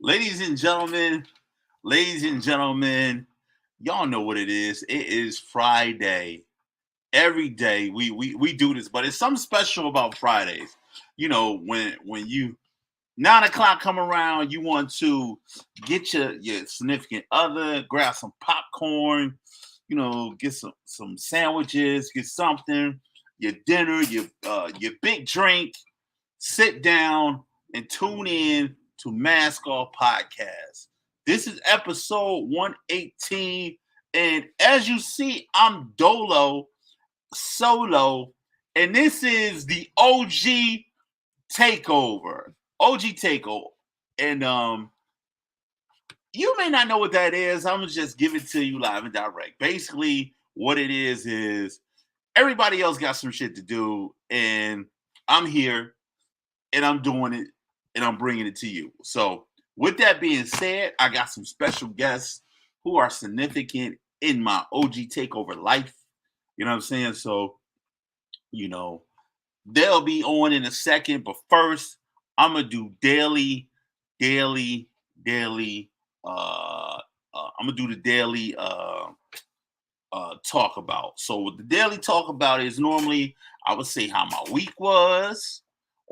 Ladies and gentlemen, ladies and gentlemen, y'all know what it is. It is Friday. Every day we do this, but it's something special about Fridays. When you 9 o'clock come around, you want to get your significant other, grab some popcorn, get some sandwiches, get something, your dinner, your big drink, sit down and tune in to Mask Off Podcast. This is episode 118. And as you see, I'm Dolo solo. And this is the OG Takeover. OG Takeover. And you may not know what that is. I'm gonna just give it to you live and direct. Basically, what it is everybody else got some shit to do, and I'm here and I'm doing it and I'm bringing it to you. So, with that being said, I got some special guests who are significant in my OG Takeover life. You know what I'm saying? So, you know, they'll be on in a second, but first, I'm gonna do daily, daily. I'm gonna do the daily talk about. So, what the daily talk about is normally I would say how my week was,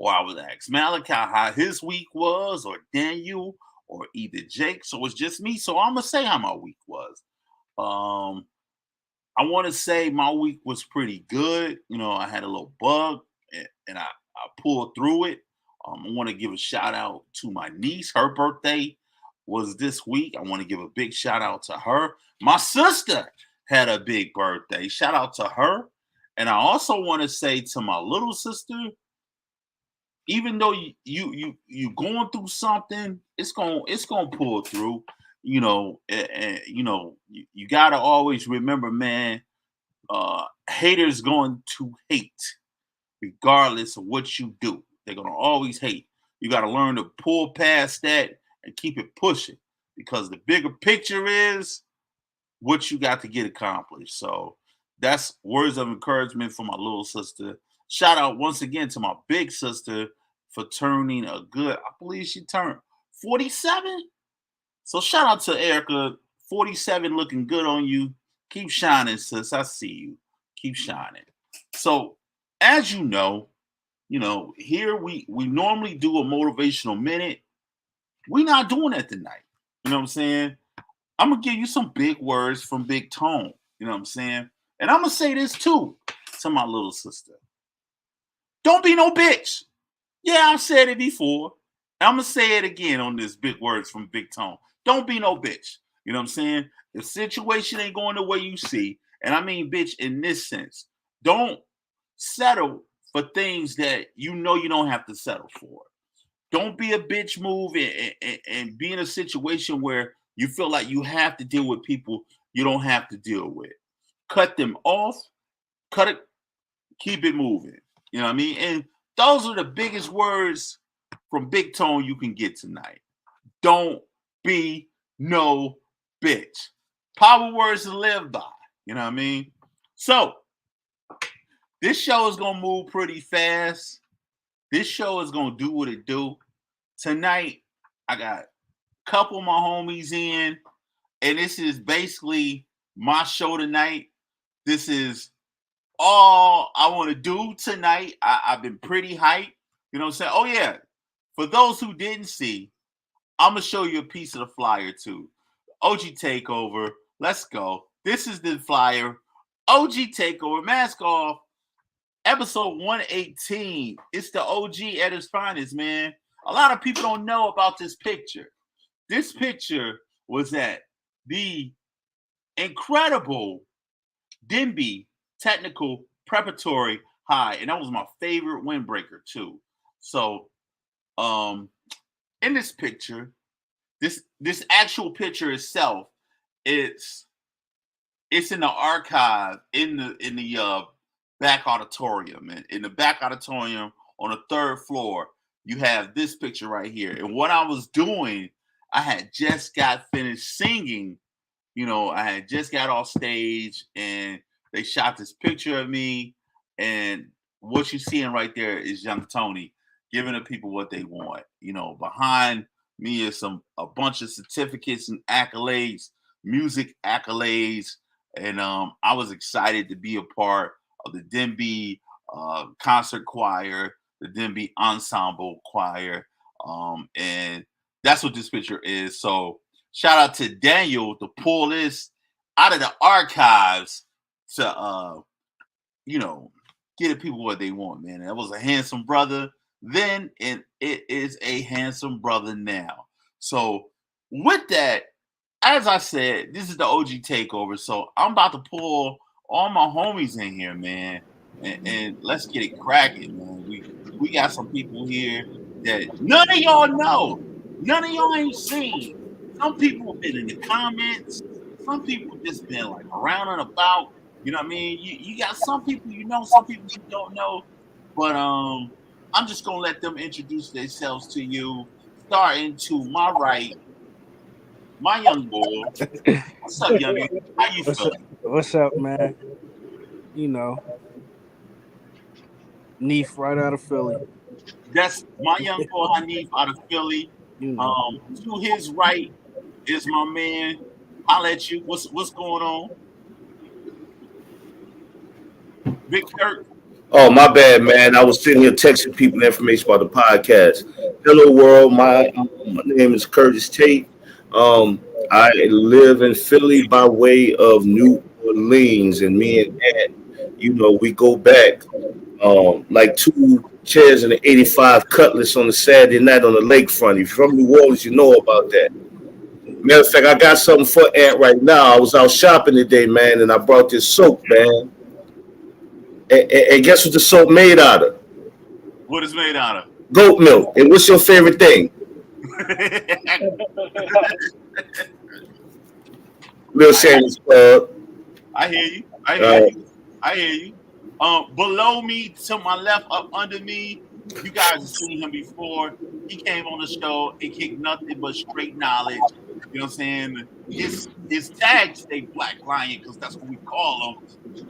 or I would ask Malachi how his week was, or Daniel, or either Jake. So it's just me. So I'm gonna say how my week was. Um, I want to say my week was pretty good. I had a little bug, and I pulled through it. I want to give a shout out to my niece. Her birthday was this week. I want to give a big shout out to her. My sister had a big birthday. Shout out to her. And I also want to say to my little sister, even though you going through something, it's gonna pull through. You gotta always remember, man. Haters going to hate, regardless of what you do. They're gonna always hate. You gotta learn to pull past that and keep it pushing, because the bigger picture is what you got to get accomplished. So that's words of encouragement for my little sister. Shout out once again to my big sister for turning a good, I believe she turned 47. So shout out to Erica, 47, looking good on you. Keep shining, sis. I see you. Keep shining. So as here we normally do a motivational minute. We're not doing that tonight. You know what I'm saying? I'm gonna give you some big words from Big Tone. You know what I'm saying? And I'm gonna say this too to my little sister. Don't be no bitch. Yeah, I've said it before. I'm gonna say it again on this big words from Big Tone. Don't be no bitch. You know what I'm saying? The situation ain't going the way you see, and I mean bitch in this sense. Don't settle for things that you know you don't have to settle for. Don't be a bitch move and be in a situation where you feel like you have to deal with people you don't have to deal with. Cut them off, cut it, keep it moving. You know what I mean? And those are the biggest words from Big Tone you can get tonight. Don't be no bitch. Power words to live by. You know what I mean? So, this show is going to move pretty fast. This show is going to do what it do. Tonight, I got a couple of my homies in, and this is basically my show tonight. This is all I want to do tonight. I've been pretty hyped. You know what I'm saying? Oh, yeah. For those who didn't see, I'm going to show you a piece of the flyer, too. OG Takeover. Let's go. This is the flyer. OG Takeover. Mask Off. Episode 118. It's the OG at its finest, man. A lot of people don't know about this picture. This picture was at the incredible Denby Technical Preparatory High, and that was my favorite windbreaker too. So, in this picture, this actual picture itself, it's in the archive in the back auditorium, and in the back auditorium on the third floor, you have this picture right here. And what I was doing, I had just got finished singing. I had just got off stage, and they shot this picture of me. And what you're seeing right there is young Tony giving the people what they want. Behind me is a bunch of certificates and accolades, music accolades, and I was excited to be a part of the Denby concert choir, the Denby ensemble choir, and that's what this picture is. So shout out to Daniel to pull this out of the archives to give the people what they want, man. That was a handsome brother then, and it is a handsome brother now. So with that, as I said, this is the OG takeover. So I'm about to pull all my homies in here, man, and let's get it cracking, man. We got some people here that none of y'all know, none of y'all ain't seen. Some people have been in the comments. Some people just been like around and about. You know what I mean? You got some people you know, some people you don't know. But I'm just gonna let them introduce themselves to you. Starting to my right, my young boy. What's up, youngin? How you feeling? What's up, man? You know, Neef right out of Philly. That's my young boy Hanif out of Philly. You know, To his right is my man. I'll let you. What's going on? Big Kirk. Oh, my bad, man. I was sitting here texting people information about the podcast. Hello, world. My name is Curtis Tate. I live in Philly by way of New Orleans, and me and Ant, we go back like two chairs and an 85 Cutlass on a Saturday night on the lakefront. If you're from New Orleans, you know about that. Matter of fact, I got something for Ant right now. I was out shopping today, man, and I brought this soap, man. And guess what the soap made out of? What is made out of? Goat milk. And what's your favorite thing? Real shameless plug. I hear you. I hear you. Below me, to my left, up under me, you guys have seen him before. He came on the show and kicked nothing but straight knowledge. You know what I'm saying? His tag stay Black Lion because that's what we call him.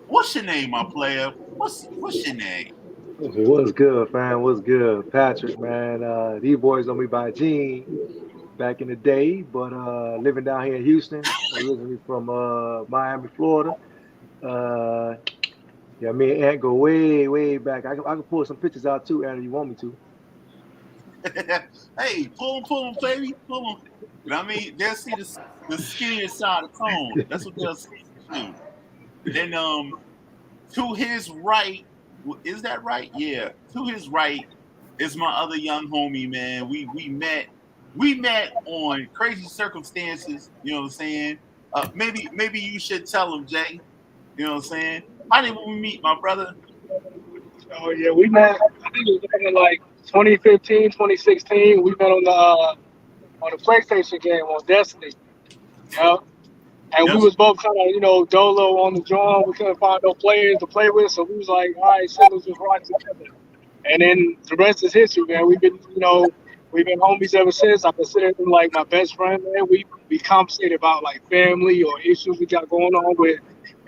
What's your name, my player? What's your name? What's good, fam? What's good? Patrick, man. These boys know me by Gene back in the day, but living down here in Houston, originally from Miami, Florida. Yeah, me and Ant go way, way back. I can pull some pictures out too, Ant, if you want me to. Hey, pull them, baby. Pull them. You know what I mean? They'll see the skinnier side of Cone. That's what they'll see. Then to his right, is that right? Yeah. To his right is my other young homie, man. We met on crazy circumstances, you know what I'm saying? Maybe you should tell him, Jay. You know what I'm saying? How did we meet, my brother? Oh yeah, we met. I think it was back in like 2015, 2016. We met on the PlayStation game on Destiny. Yeah. And Yes. we was both kind of, dolo on the joint. We couldn't find no players to play with, so we was like, all right, so let's just rock together. And then the rest is history, man. We've been homies ever since. I consider him like my best friend, man. We conversate about like family or issues we got going on with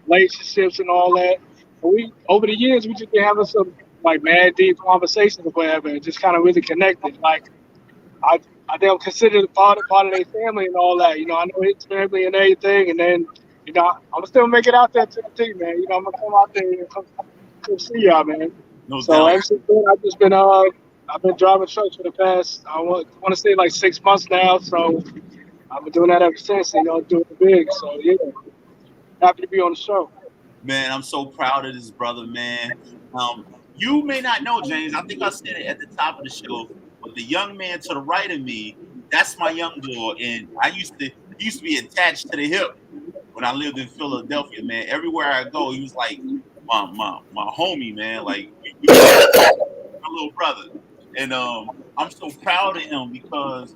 relationships and all that. But over the years we just been having some like mad deep conversations or whatever, and just kind of really connected. Like I think I'm considered part of their family and all that. I know his family and everything, and then I'm still make it out there to the team, man. I'm gonna come out there and come see y'all, man. No So doubt. ever since then, I've been driving trucks for the past I want to say like 6 months now. So I've been doing that ever since, doing it big. So yeah, happy to be on the show. Man, I'm so proud of this brother, man. You may not know, James. I think I said it at the top of the show, but the young man to the right of me, that's my young boy, and he used to be attached to the hip when I lived in Philadelphia, man. Everywhere I go, he was like my homie, man. Like my little brother, and I'm so proud of him because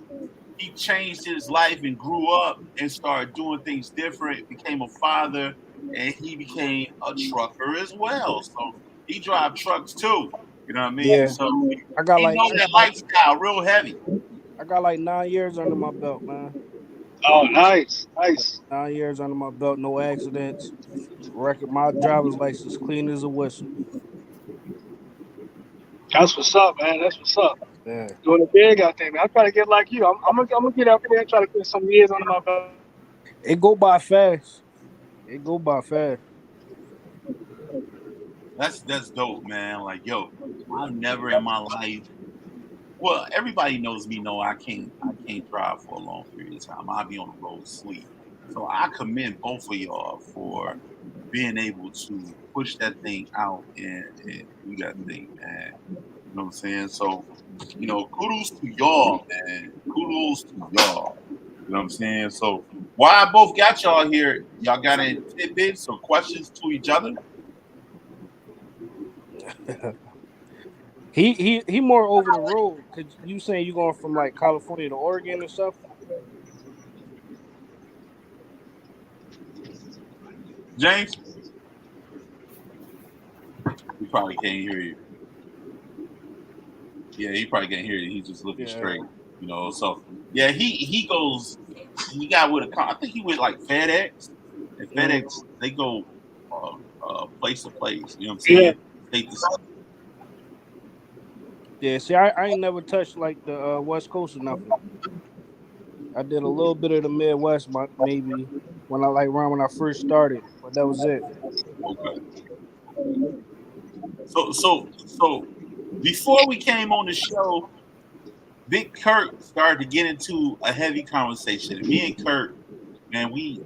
he changed his life and grew up and started doing things different. Became a father, and he became a trucker as well. So he drive trucks too. You know what I mean? Yeah. So I got he like know that lifestyle real heavy. I got like 9 years under my belt, man. Oh, nice. 9 years under my belt, no accidents. Record, my driver's license clean as a whistle. That's what's up, man. That's what's up. Yeah. doing the big out there, man. I'm trying to get like you. I'm gonna get out there and try to put some years under my belt. It go by fast. It go by fast. That's dope, man. Like, yo, I've never in my life. Well, everybody knows me. Know I can't drive for a long period of time. I'll be on the road sleep. So I commend both of y'all for being able to push that thing out and do that thing, man. You know what I'm saying? So, kudos to y'all, man. Kudos to y'all. You know what I'm saying? So, why I both got y'all here? Y'all got any tidbits or questions to each other? He more over the road. Cause you saying you going from like California to Oregon and stuff? James? He probably can't hear you. Yeah, he probably can't hear you. He's just looking Yeah. straight. So yeah, he goes. He got with I think he went like FedEx. And FedEx they go place to place. You know what I'm saying? Yeah. State to state. Yeah, see, I ain't never touched like the West Coast or nothing. I did a little bit of the Midwest, maybe when I first started, but that was it. Okay. So before we came on the show, Big Kurt started to get into a heavy conversation. And me and Kurt, man, we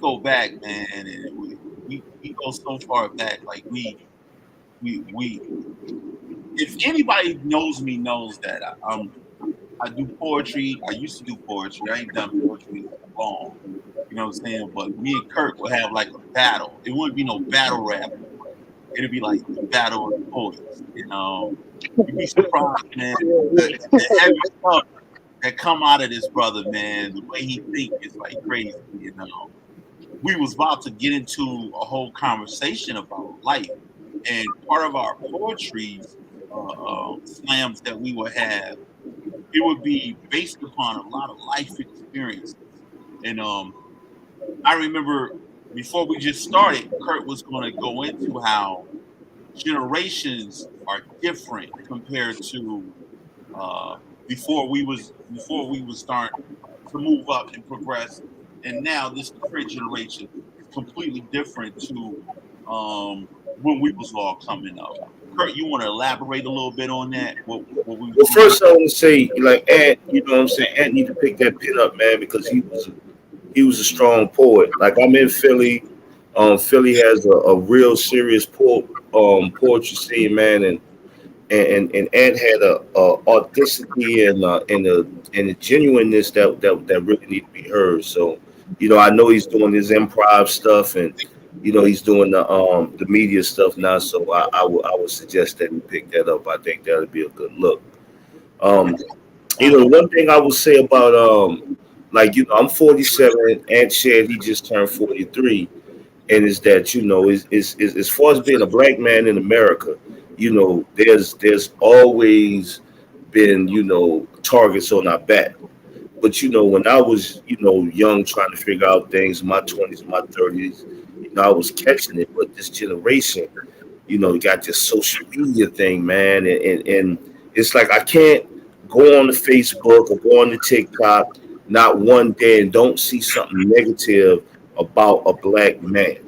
go back, man, and we go so far back. Like we if anybody knows me knows that I do poetry. I used to do poetry. I ain't done poetry in long. You know what I'm saying? But me and Kurt would have like a battle. It wouldn't be no battle rap. It'd be like the battle of the poets. You'd be surprised, man. The heavy stuff that come out of this brother, man. The way he thinks is like crazy. We was about to get into a whole conversation about life, and part of our poetry slams that we would have, it would be based upon a lot of life experiences. And I remember before we just started, Kurt was going to go into how generations are different compared to before we was starting to move up and progress, and now this current generation is completely different to when we was all coming up. Kurt, you want to elaborate a little bit on that? What we Well, was doing? first I want to say, like, Ant, you know what I'm saying? Ant need to pick that pen up, man, because he was a strong poet. Like, I'm in Philly. Philly has a real serious poetry scene, man, and Ant had a authenticity and a genuineness that really need to be heard. So, I know he's doing his improv stuff, and he's doing the media stuff now. So I would suggest that he pick that up. I think that would be a good look. Um, one thing I would say about like, I'm 47. Ant shared he just turned 43, and is that, is as far as being a black man in America, there's always been, targets on our back. But when I was, young, trying to figure out things in my 20s, my 30s, I was catching it. But this generation, you got this social media thing, man, and it's like I can't go on the Facebook or go on the TikTok not one day and don't see something negative about a black man.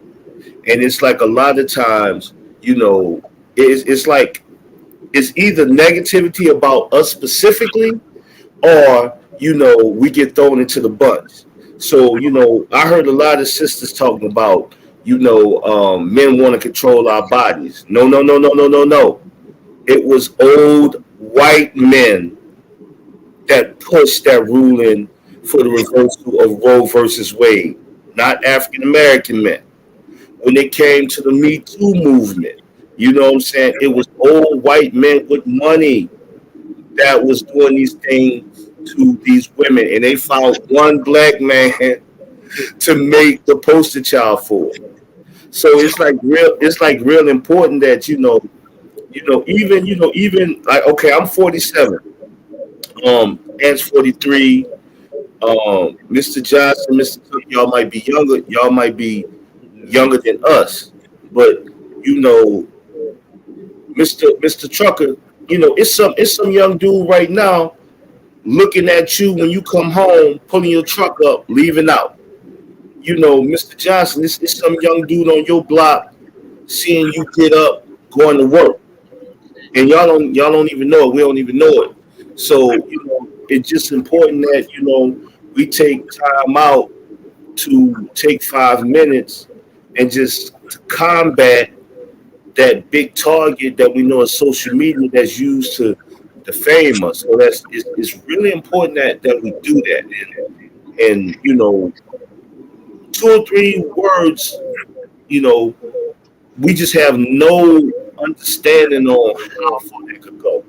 And it's like a lot of times, it's like it's either negativity about us specifically, or we get thrown into the bunch. So I heard a lot of sisters talking about men want to control our bodies. No, no, no, no, no, no, no. It was old white men that pushed that ruling for the reversal of Roe versus Wade, not African American men. When it came to the Me Too movement, you know what I'm saying? It was old white men with money that was doing these things to these women, and they found one black man to make the poster child for. So it's like real important that even like, okay, I'm 47, Ant's 43, Mr. Johnson, Mr. Cook, y'all might be younger than us, but Mr. Trucker, it's some young dude right now looking at you when you come home, pulling your truck up, leaving out. Mr. Johnson, it's some young dude on your block seeing you get up, going to work, and y'all don't even know it. We don't even know it. So it's just important that we take time out to take 5 minutes and just to combat that big target that we know is social media that's used to defame us. So it's really important that we do that. And 2 or 3 words, you know, we just have no understanding on how far that could go.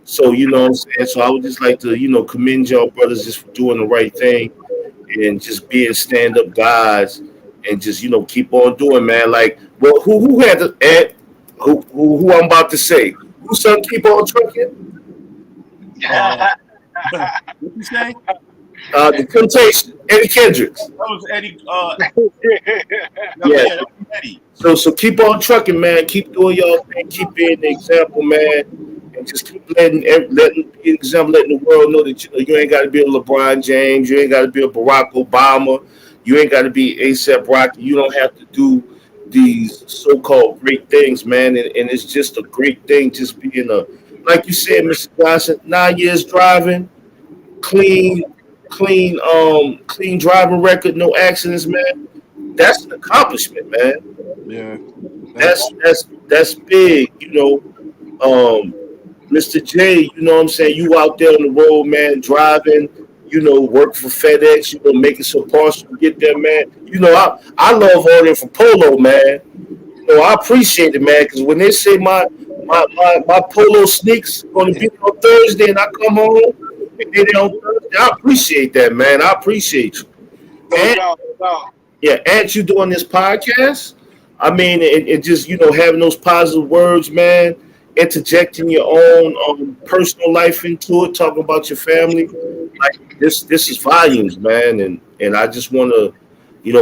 So what I'm saying. So I would just like to commend y'all brothers just for doing the right thing and just being stand up guys and just keep on doing, man. Like, well, who had the who I'm about to say, who son keep on trucking? Uh, what you say? The Temptation, Eddie Kendricks. That was Eddie. Yeah. That was Eddie. So keep on trucking, man. Keep doing y'all thing. Keep being the example, man, and just keep letting be an example, letting the world know that you ain't got to be a LeBron James, you ain't got to be a Barack Obama, you ain't got to be ASAP Rocky. You don't have to do these so-called great things, man. And it's just a great thing, just being like you said, Mr. Johnson, 9 years driving, clean, clean driving record, no accidents, man. That's an accomplishment, man. Yeah. That's big, Mr. J, you know what I'm saying? You out there on the road, man, driving, work for FedEx, making some parcels to get there, man. I love ordering from Polo, man. I appreciate it, man, because when they say my Polo sneaks going to be on Thursday and I come home and they're on Thursday, I appreciate that, man. I appreciate you. And, yeah, and you doing this podcast. I mean, and just having those positive words, man. Interjecting your own personal life into it, talking about your family, like this is volumes, man. And I just want to,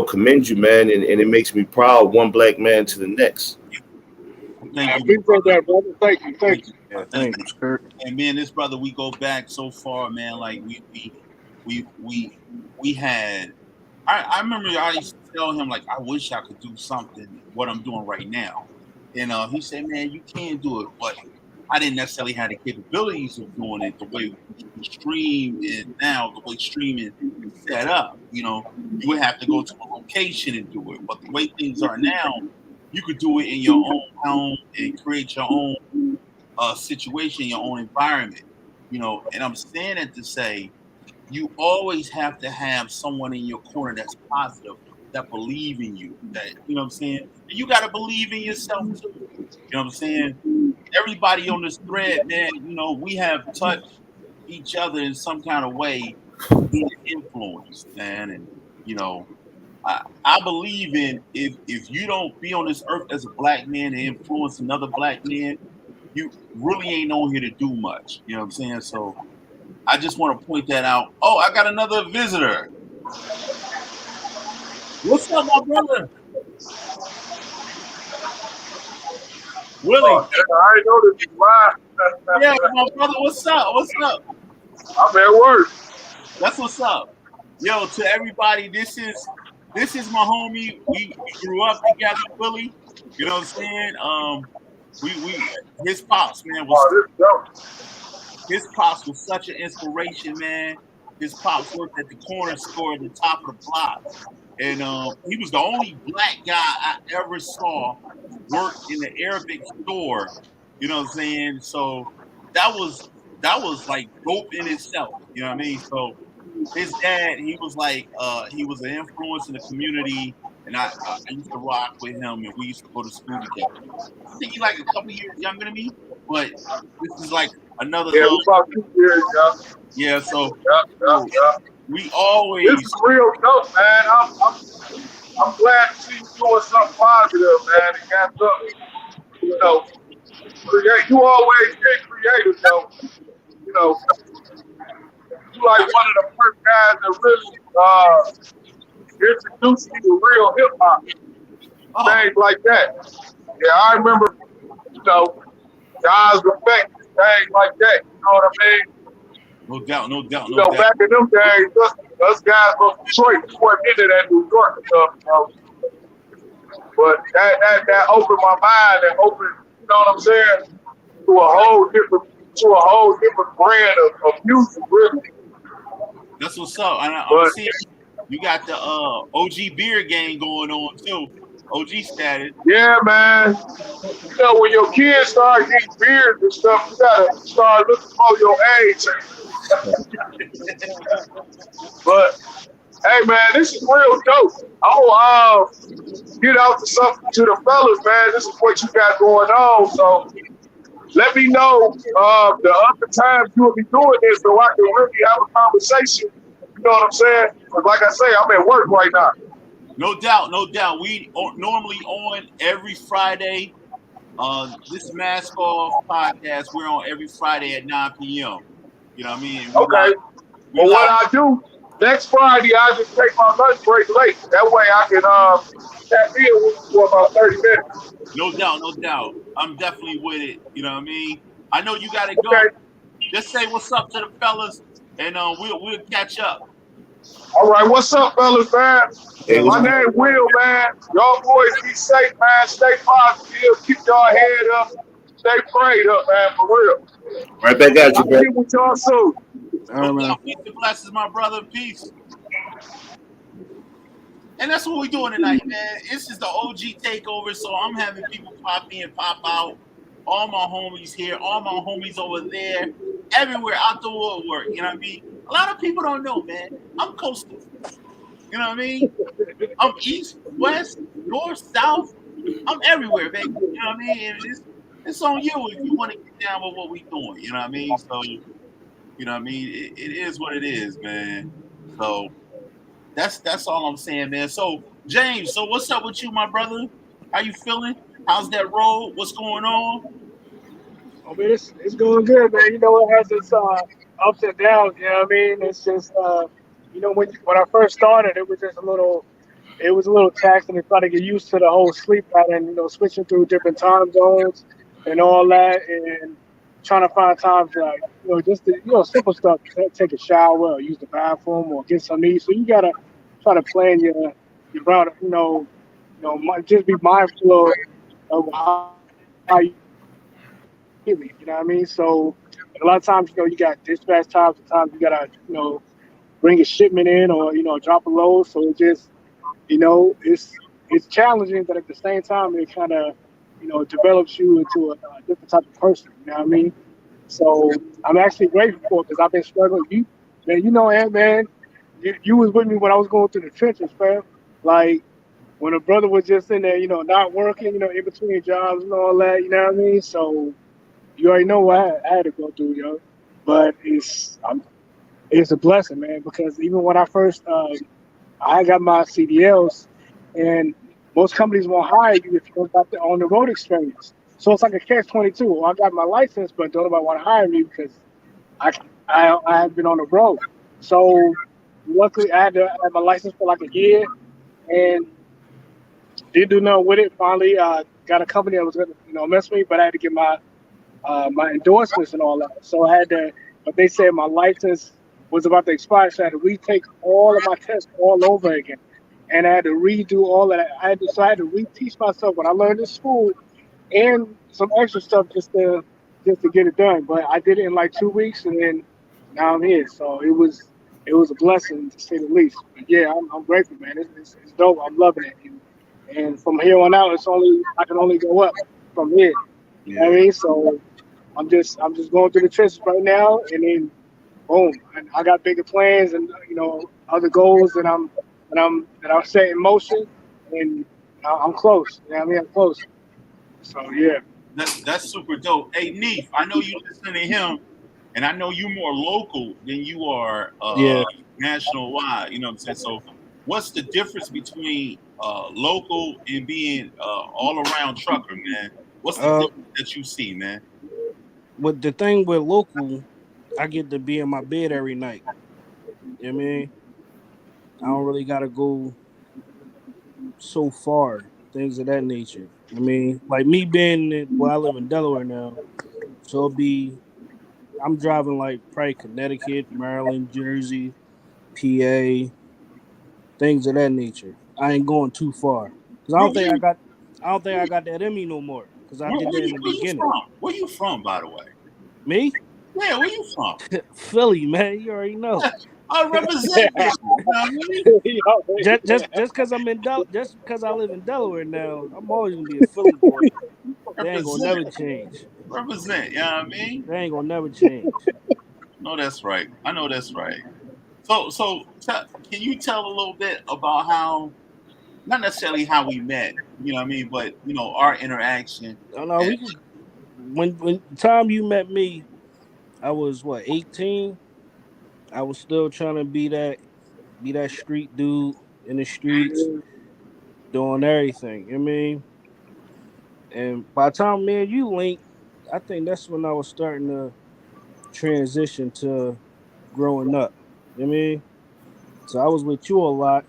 commend you, man. And it makes me proud, one black man to the next. Thank I you. appreciate that, brother. Thank you. Thank you. Yeah, Thanks, Kurt. And me and this brother, we go back so far, man. Like we had. I remember I used to tell him like I wish I could do something what I'm doing right now, and he said, "Man, you can do it," but I didn't necessarily have the capabilities of doing it the way we stream it now, the way streaming is set up. You would have to go to a location and do it. But the way things are now, you could do it in your own home and create your own situation, your own environment. And I'm saying that to say you always have to have someone in your corner that's positive, that believe in you. That what I'm saying? And you gotta believe in yourself too. You know what I'm saying? Everybody on this thread, man, we have touched each other in some kind of way, being influenced, man. And I believe in if you don't be on this earth as a black man and influence another black man, you really ain't on here to do much. You know what I'm saying? So I just want to point that out. Oh, I got another visitor. What's up, my brother? Willie. Oh, I ain't know this was live. Yeah, my brother. What's up? What's up? I'm at work. That's what's up. Yo, to everybody, this is my homie. We grew up together, Willie. You know what I'm saying? We his pops, man, was Oh, this dope. his pops was such an inspiration, man. His pops worked at the corner store at the top of the block. And he was the only black guy I ever saw work in the Arabic store. You know what I'm saying? So that was like dope in itself. You know what I mean? So his dad, he was like he was an influence in the community, and I used to rock with him, and we used to go to school together. I think he's like a couple years younger than me, but this is like another Yeah, we about 2 years, yeah. yeah. So Yeah. we always This is real dope, man. I'm glad to see you doing something positive, man. And got something, create. You always been creative, though. You like one of the first guys that really introduced me to real hip hop, things like that. Yeah, I remember, guys respect things like that. You know what I mean? No doubt, no doubt, You no know, doubt. back in them days, us guys from Detroit, we weren't into that New York stuff, you know. But that opened my mind and opened, you know what I'm saying, to a whole different brand of music, really. That's what's up. I'm But seeing you got the OG beer game going on too. OG status. yeah, man, you know, when your kids start getting beards and stuff, you gotta start looking for your age. But hey, man, this is real dope. I'll get out to something to the fellas, man. This is what you got going on. So let me know the other times you will be doing this so I can really have a conversation. You know what I'm saying? 'Cause like I say, I'm at work right now. No doubt, no doubt. We normally on every Friday. This Mask Off podcast, we're on every Friday at 9 p.m. You know what I mean? Okay. We But what live. I do next Friday, I just take my lunch break late. That way I can tap in with you for about 30 minutes. No doubt, no doubt. I'm definitely with it. You know what I mean? I know you gotta go. Okay. Just say what's up to the fellas, and we'll catch up. All right. What's up, fellas, man? Hey, Yeah, what's My man. name Will, man. Y'all boys be safe, man. Stay positive. Keep y'all head up. Stay prayed up, man, for real. right back at you, I'll bro. get with y'all soon. All No right, man. doubt. Peace and blessings, my brother. Peace. And that's what we're doing tonight, man. This is the OG takeover, so I'm having people pop in, pop out. All my homies here, all my homies over there, everywhere out the woodwork. You know what I mean? A lot of people don't know, man. I'm coastal. You know what I mean? I'm east, west, north, south. I'm everywhere, baby. You know what I mean? And it's on you if you want to get down with what we doing. You know what I mean? So, you know what I mean? It is what it is, man. So that's all I'm saying, man. So James, so what's up with you, my brother? How you feeling? How's that road? What's going on? I mean, it's going good, man. You know, it has its ups and downs. You know what I mean? It's just, you know, when I first started, it was just it was a little taxing to try to get used to the whole sleep pattern. You know, switching through different time zones and all that, and trying to find times like, you know, just the, you know, simple stuff. Take a shower, or use the bathroom, or get some eat. So you gotta try to plan your route. Just be mindful of how you really, you know what I mean? So and a lot of times, you know, you got dispatch times. Sometimes you gotta, you know, bring a shipment in or you know drop a load. So it just, you know, it's challenging, but at the same time, it kind of, you know, develops you into a different type of person. You know what I mean? So I'm actually grateful for it because I've been struggling. Man, you know, man, you was with me when I was going through the trenches, fam. Like when a brother was just in there, you know, not working, you know, in between jobs and all that. You know what I mean? So you already know what I had to go through, yo. But it's a blessing, man, because even when I first I got my CDLs, and most companies won't hire you if you don't got the on the road experience. So it's like a catch-22. Well, I got my license, but don't nobody want to hire me because I have been on the road. So luckily, I had my license for like a year and didn't do nothing with it. Finally, got a company that was gonna mess with me, but I had to get my endorsements and all that. So I had to, but they said my license was about to expire, so I had to retake all of my tests all over again, and I had to redo all of that. I had to reteach myself what I learned in school and some extra stuff just to get it done. But I did it in like 2 weeks, and then now I'm here. So it was a blessing to say the least. But yeah, I'm grateful, man. It's dope. I'm loving it, and from here on out, I can only go up from here. You know what I Yeah. mean? So I'm just going through the trenches right now, and then boom, I got bigger plans and other goals that I'm set in motion, and I'm close. You know what I mean? I'm close. So yeah. That's super dope. Hey Neef, I know you listen to him, and I know you more local than you are Yeah. national wide. You know what I'm saying? So, what's the difference between local and being all around trucker, man? What's the Uh, difference that you see, man? but the thing with local, I get to be in my bed every night. You know what I mean? I don't really gotta go so far, things of that nature. I mean, like me being well, I live in Delaware now. So I'm driving like probably Connecticut, Maryland, Jersey, PA, things of that nature. I ain't going too far because Where, where, you- I don't think I got that in me no more because I where, did where that in you the where you beginning. from? Where you from, by the way? Me, Yeah, where you from? Philly, man, you already know. I represent there. You know what I mean? Just because just because I live in Delaware now, I'm always gonna be a Philly boy. They ain't gonna Represent. never change. Represent. You know what I mean? They ain't gonna never change. No, that's right. I know that's right. Can you tell a little bit about how, not necessarily how we met, you know what I mean, but our interaction. No, no, And, we could. When the time you met me, I was what 18. I was still trying to be that street dude in the streets doing everything. You know what I mean? And by the time me and you linked, I think that's when I was starting to transition to growing up. You know what I mean? So I was with you a lot.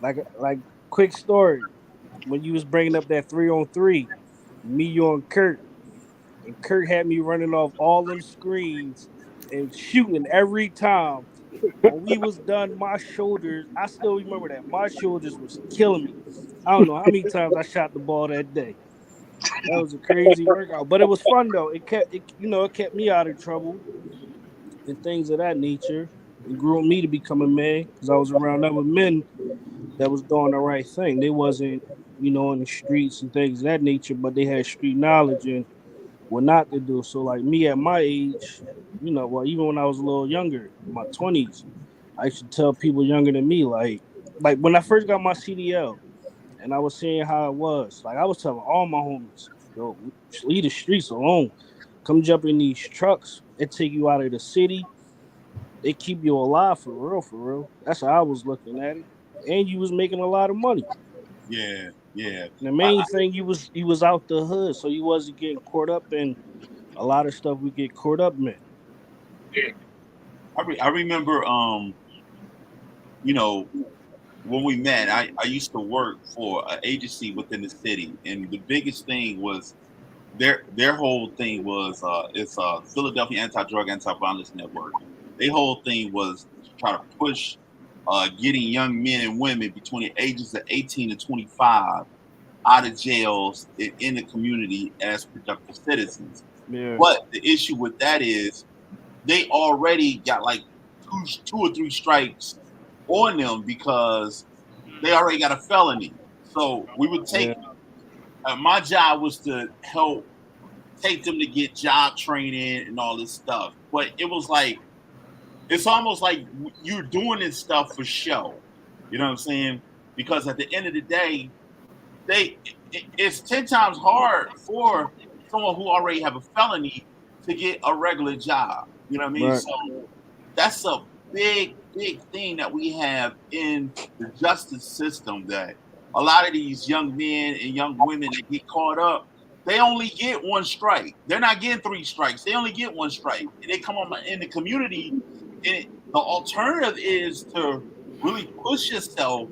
Like quick story when you was bringing up that 3-on-3, me, you, and Kurt. And Kurt had me running off all them screens and shooting every time. When we was done, my shoulders, I still remember that. My shoulders was killing me. I don't know how many times I shot the ball that day. That was a crazy workout. But it was fun though. It kept me out of trouble and things of that nature. It grew me to become a man because I was around other men that was doing the right thing. They wasn't, in the streets and things of that nature, but they had street knowledge and what not to do. So like me at my age, well, even when I was a little younger, in my 20s, I used to tell people younger than me, like when I first got my CDL and I was seeing how it was, like I was telling all my homies, yo, leave the streets alone. Come jump in these trucks. It take you out of the city. They keep you alive for real, for real. That's how I was looking at it. And you was making a lot of money. yeah, yeah. And the I, main thing you was out the hood, so you wasn't getting caught up in a lot of stuff we get caught up in. I remember, you know, when we met, I used to work for an agency within the city, and the biggest thing was their whole thing was it's Philadelphia Anti-Drug Anti-Violence Network. Their whole thing was to try to push getting young men and women between the ages of 18 and 25 out of jails and in the community as productive citizens. Yeah, But the issue with that is they already got like two or three strikes on them because they already got a felony. So we would yeah, take. My job was to help take them to get job training and all this stuff. But it was like it's almost like you're doing this stuff for show. You know what I'm saying? Because at the end of the day, it's 10 times hard for someone who already have a felony to get a regular job. You know what I mean? right, So that's a big thing that we have in the justice system, that a lot of these young men and young women that get caught up, they only get one strike. They're not getting three strikes. They only get one strike. And they come on in the community, and the alternative is to really push yourself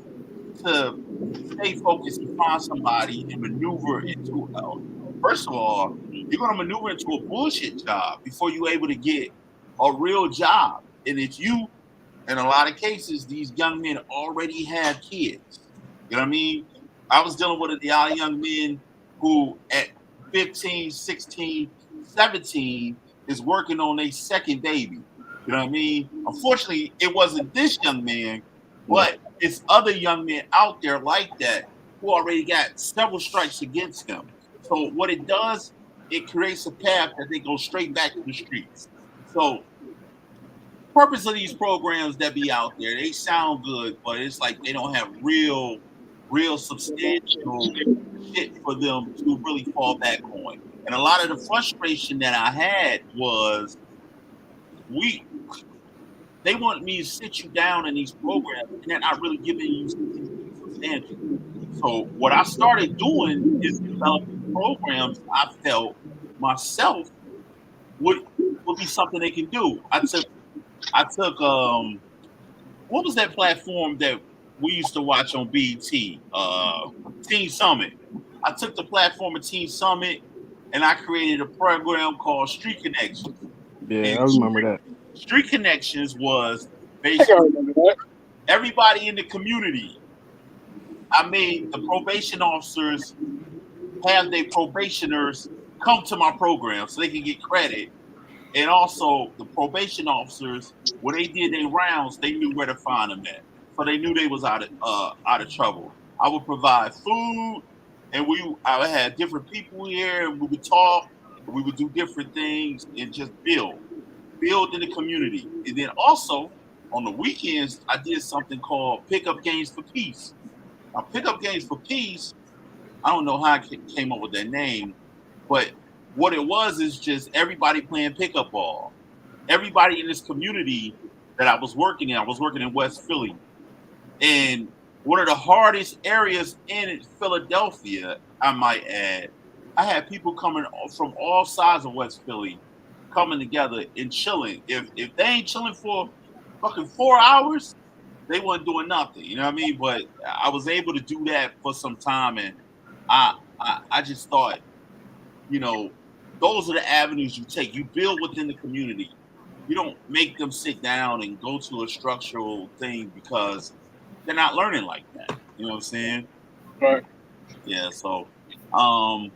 to stay focused and find somebody and maneuver into first of all, you're going to maneuver into a bullshit job before you're able to get a real job. And if you, in a lot of cases, these young men already have kids. You know what I mean? I was dealing with a lot of young men who at 15, 16, 17 is working on their second baby. You know what I mean? Unfortunately, it wasn't this young man, yeah, but it's other young men out there like that who already got several strikes against them. So what it does, it creates a path that they go straight back to the streets. So purpose of these programs that be out there, they sound good, but it's like they don't have real substantial shit for them to really fall back on. And a lot of the frustration that I had was we they want me to sit you down in these programs and they're not really giving you anything substantial. So what I started doing is developing programs I felt myself would would be something they can do. I took what was that platform that we used to watch on BT? Teen Summit. I took the platform of Teen Summit and I created a program called Street Connections. Yeah, I And remember that. Street Connections was I think I basically remember that. everybody in the community. I made the probation officers have their probationers come to my program so they can get credit. And also the probation officers, when they did their rounds, they knew where to find them at. So they knew they was out of trouble. I would provide food, and I would have different people here, and we would talk, and we would do different things and just build in the community. And then also on the weekends, I did something called Pickup Games for Peace. Now, Pickup Games for Peace, I don't know how I came up with that name, but what it was is just everybody playing pickup ball. Everybody in this community that I was working in West Philly. And one of the hardest areas in Philadelphia, I might add, I had people coming from all sides of West Philly coming together and chilling. If they ain't chilling for fucking 4 hours, they weren't doing nothing. You know what I mean? But I was able to do that for some time, and I just thought, those are the avenues you take. You build within the community. You don't make them sit down and go to a structural thing because they're not learning like that. You know what I'm saying? Right. Yeah. So, and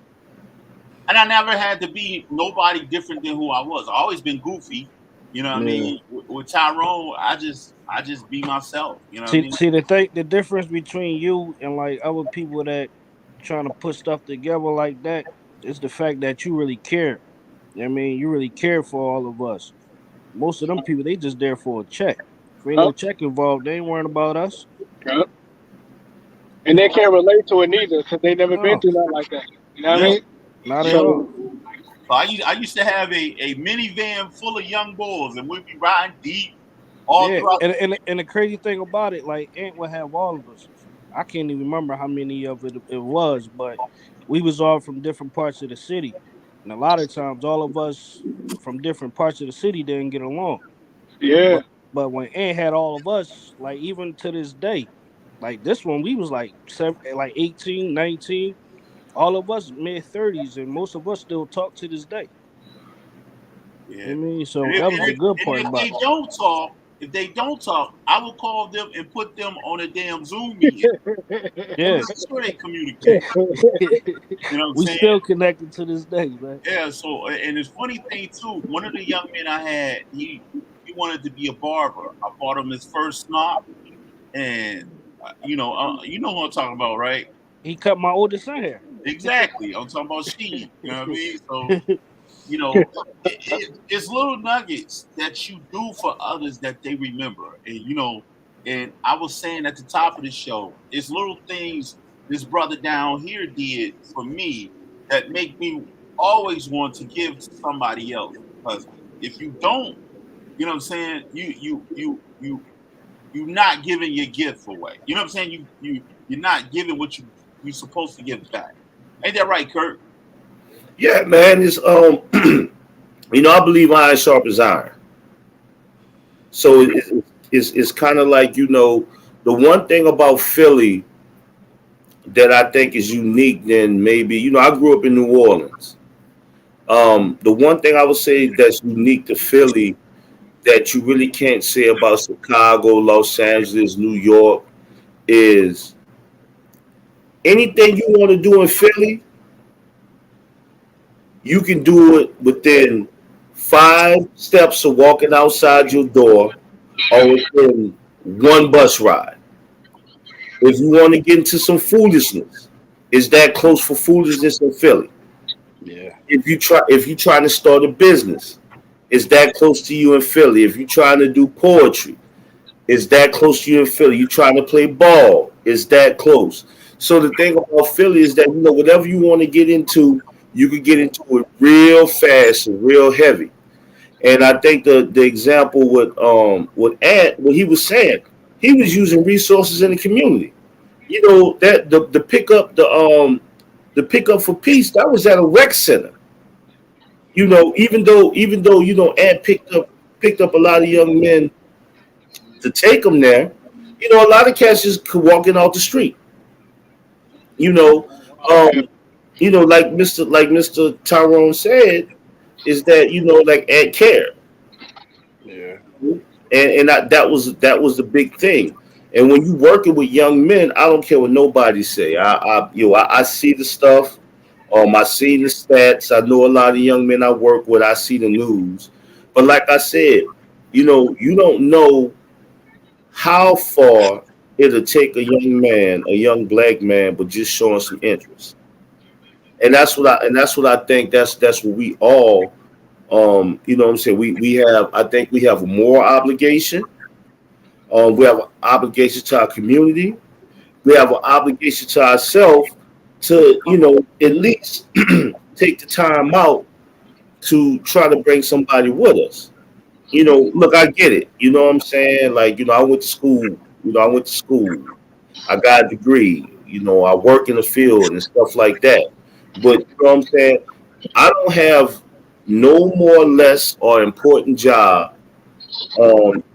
I never had to be nobody different than who I was. I always been goofy. You know what I mean? With Tyrone, I just be myself. You know what I mean? See the difference between you and like other people that trying to put stuff together like that is the fact that you really care. I mean, you really care for all of us. Most of them people, they just there for a check. If ain't no check involved, they ain't worrying about us. Yep. And they can't relate to it neither because they never been through that like that. You know what I mean? Not at all. So I used to have a minivan full of young boys, and we'd be riding deep all throughout. And the crazy thing about it, like Ant would have all of us. I can't even remember how many of it was, but we was all from different parts of the city. And a lot of times, all of us from different parts of the city didn't get along. Yeah. But when Ant had all of us, like even to this day, like this one, we was like 18, 19, all of us mid-30s, and most of us still talk to this day. Yeah. I mean, so that was the good part about it. If they don't talk, I will call them and put them on a damn Zoom meeting. Yeah. Make sure they communicate. You know what I'm we saying? still connected to this day, man. Yeah, so and it's funny thing too, one of the young men I had, he wanted to be a barber. I bought him his first snot, and you know who I'm talking about, right? He cut my oldest son hair. Exactly. I'm talking about Steve. You know what I mean? So it's little nuggets that you do for others that they remember. And I was saying at the top of the show, it's little things this brother down here did for me that make me always want to give to somebody else. Because if you don't, you know what I'm saying, you're not giving your gift away. You know what I'm saying? You're not giving what you're supposed to give back. Ain't that right, Kurt? Yeah, man. It's I believe iron sharpens iron. So it's kind of like, the one thing about Philly that I think is unique than maybe, I grew up in New Orleans. The one thing I would say that's unique to Philly that you really can't say about Chicago, Los Angeles, New York is anything you want to do in Philly, you can do it within 5 steps of walking outside your door or within 1 bus ride. If you want to get into some foolishness, it's that close for foolishness in Philly. Yeah. If you're trying to start a business, it's that close to you in Philly. If you're trying to do poetry, it's that close to you in Philly. You're trying to play ball, it's that close. So the thing about Philly is that, whatever you want to get into, you can get into it real fast and real heavy. And I think the example with Ant, what he was saying, he was using resources in the community. That the pickup for peace, that was at a rec center. Even though Ant picked up a lot of young men to take them there, a lot of cats just walking out the street. Mr. Tyrone said, is that like add care, Yeah. and that was the big thing. And when you working with young men, I don't care what nobody say. I see the stuff. I see the stats. I know a lot of young men I work with. I see the news, but like I said, you don't know how far it'll take a young man, a young black man, but just showing some interest. And that's what I think. That's what we all, what I'm saying. I think we have a moral obligation. We have an obligation to our community. We have an obligation to ourselves to, at least take the time out to try to bring somebody with us. Look, I get it. You know what I'm saying? Like, I went to school. I went to school. I got a degree. I work in the field and stuff like that. But you know what I'm saying? I don't have no more less or important job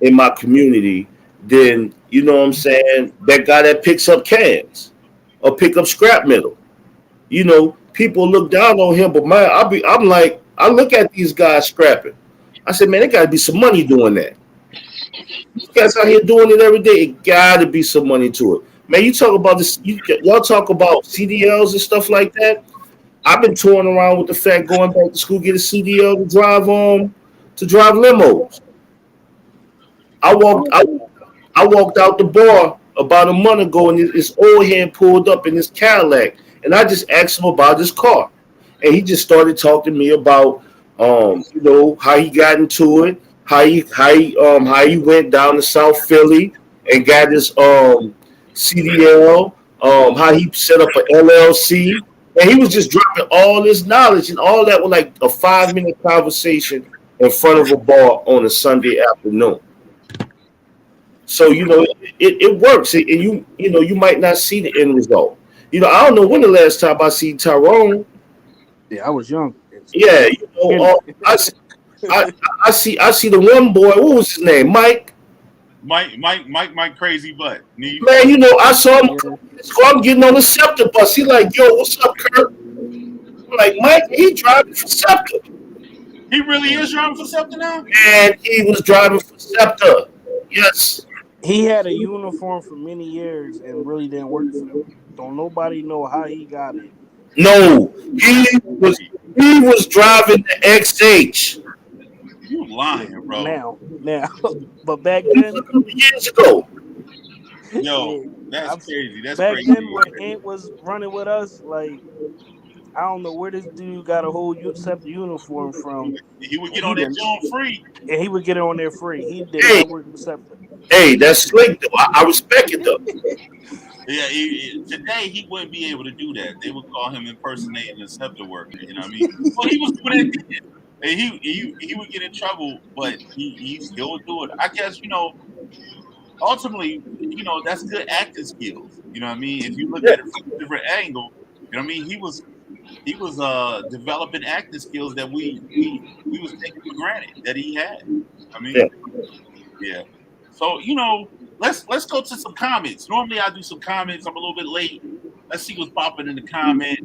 in my community than, what I'm saying, that guy that picks up cans or pick up scrap metal. People look down on him, but man, I'm like, I look at these guys scrapping. I said, man, there got to be some money doing that. These guys out here doing it every day. It got to be some money to it. Man, you talk about this. Y'all talk about CDLs and stuff like that. I've been touring around with the fact going back to school, get a CDL to drive limos. I walked I, I walked out the bar about a month ago, and this old head pulled up in this Cadillac, and I just asked him about his car, and he just started talking to me about how he got into it, how he went down to South Philly and got his CDL, how he set up an LLC, and he was just dropping all this knowledge, and all that was like a 5 minute conversation in front of a bar on a Sunday afternoon. So it works, and you might not see the end result. I don't know when the last time I see Tyrone. Yeah, I was young. Yeah, I see the one boy. What was his name? Mike. Mike, crazy butt. Man, I saw him. I'm getting on the Scepter bus. He like, yo, what's up, Kurt? I'm like, Mike, he driving for Scepter. He really is driving for Scepter now? And he was driving for Scepter. Yes. He had a uniform for many years and really didn't work for them. Don't nobody know how he got it. No, he was driving the XH. You lying, bro. Now, but back then, a couple years ago. Yo, that's crazy. That's back crazy. then when Ant was running with us, like, I don't know where this dude got a whole Scepter uniform from. He would get on that joint free. And he would get it on there free. He did not work for Scepter. Hey, that's slick though. I respect it though. Yeah, today he wouldn't be able to do that. They would call him impersonating a Scepter worker. You know what I mean? Well, he was doing it. And he would get in trouble, but he still would do it. I guess, ultimately, that's good acting skills. You know what I mean? If you look at it from a different angle, you know what I mean? He was developing acting skills that we was taking for granted that he had. I mean, yeah. So let's go to some comments. Normally I do some comments. I'm a little bit late. Let's see what's popping in the comments.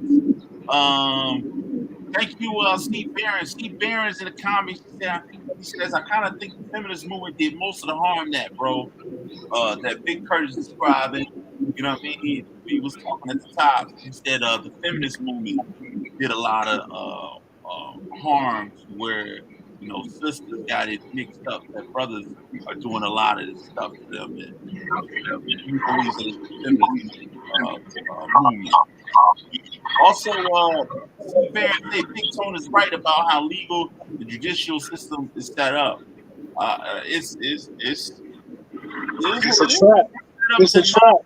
Thank you, Steve Barron. Steve Barron's in the comments. He says, I kind of think the feminist movement did most of the harm that Big Curtis is describing. You know what I mean? He was talking at the top. He said the feminist movement did a lot of harm where sisters got it mixed up that brothers are doing a lot of this stuff to them. And he believes that it's the feminist movement. Also, Big Tone is right about how legal the judicial system is set up. It's a trap. It's a trap.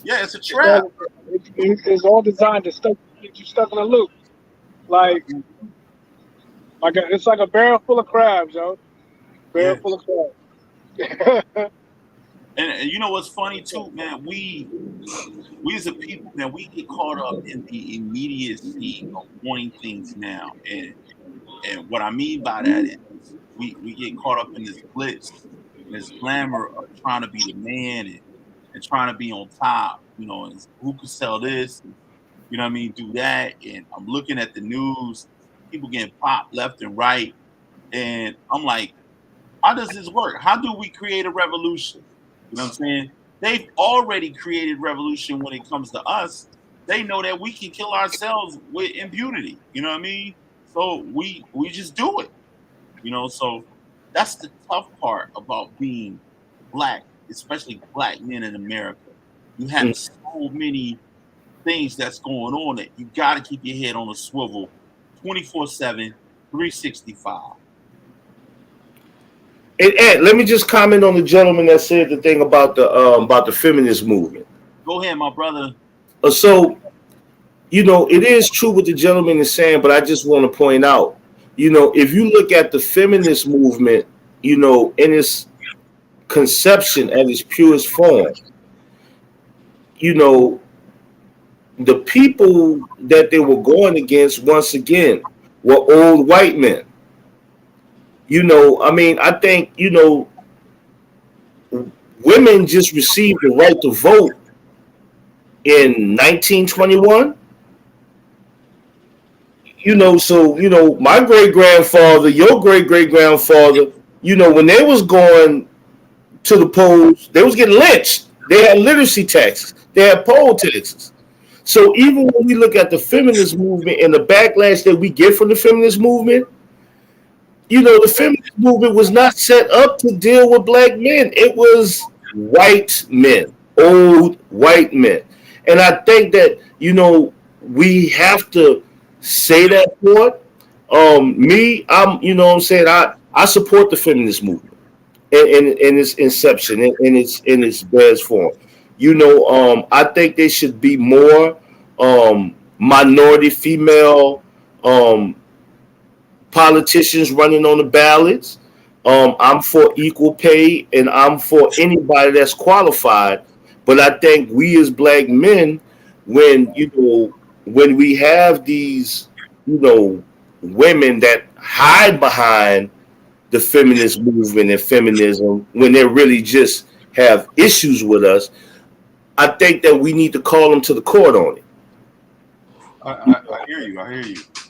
Yeah, it's a trap. It's all designed to get you stuck in a loop. It's like a barrel full of crabs, yo. Barrel full of crabs. And you know what's funny too, man? We as a people, man, we get caught up in the immediacy of wanting things now. And what I mean by that is we get caught up in this glitz, this glamour of trying to be the man and trying to be on top, and who can sell this, you know what I mean, do that. And I'm looking at the news, people getting popped left and right. And I'm like, how does this work? How do we create a revolution? You know what I'm saying? They've already created revolution when it comes to us. They know that we can kill ourselves with impunity. You know what I mean? So we just do it. You know, so that's the tough part about being black, especially black men in America. You have so many things that's going on that you got to keep your head on a swivel 24/7, 365. And Ed, let me just comment on the gentleman that said the thing about the feminist movement. Go ahead, my brother. So, it is true what the gentleman is saying, but I just want to point out, if you look at the feminist movement, in its conception at its purest form, the people that they were going against, once again, were old white men. I think, women just received the right to vote in 1921. So, my great grandfather, your great great grandfather, when they was going to the polls, they was getting lynched. They had literacy taxes, they had poll taxes. So even when we look at the feminist movement and the backlash that we get from the feminist movement, the feminist movement was not set up to deal with black men. It was white men, old white men. And I think that, we have to say that for me, I support the feminist movement in its inception, in its best form. I think there should be more minority female politicians running on the ballots. I'm for equal pay, and I'm for anybody that's qualified. But I think we as black men, when we have these, women that hide behind the feminist movement and feminism, when they really just have issues with us, I think that we need to call them to the court on it. I hear you.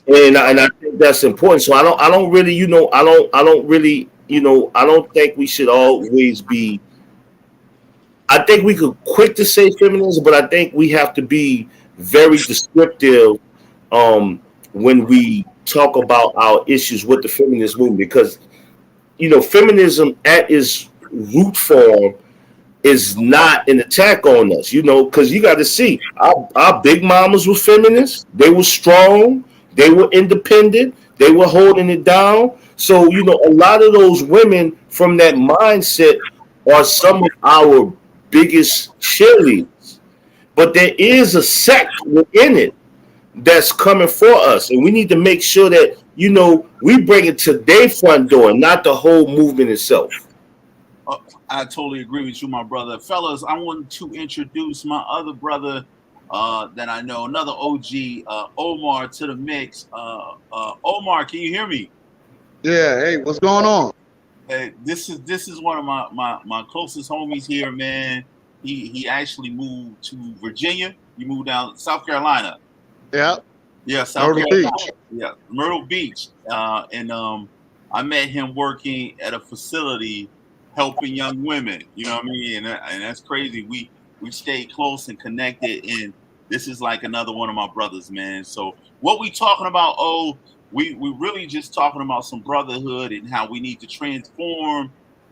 And I think that's important. So I don't really, I don't think we should always be. I think we could quick to say feminism, but I think we have to be very descriptive when we talk about our issues with the feminist movement, because feminism at its root form is not an attack on us, because you got to see our big mamas were feminists. They were strong. They were independent. They were holding it down. So, a lot of those women from that mindset are some of our biggest cheerleaders. But there is a sect within it that's coming for us. And we need to make sure that, we bring it to their front door, not the whole movement itself. I totally agree with you, my brother. Fellas, I want to introduce my other brother that I know, another OG, Omar, to the mix. Omar, can you hear me? Yeah, hey, what's going on? Hey, this is one of my closest homies here, man. He actually moved to Virginia. He moved down South Carolina. Yeah. Yeah, South Myrtle Carolina. Beach. Yeah, Myrtle Beach. And I met him working at a facility helping young women. You know what I mean? And that's crazy. We stayed close and connected, and this is like another one of my brothers, man. So what we talking about? We really just talking about some brotherhood and how we need to transform,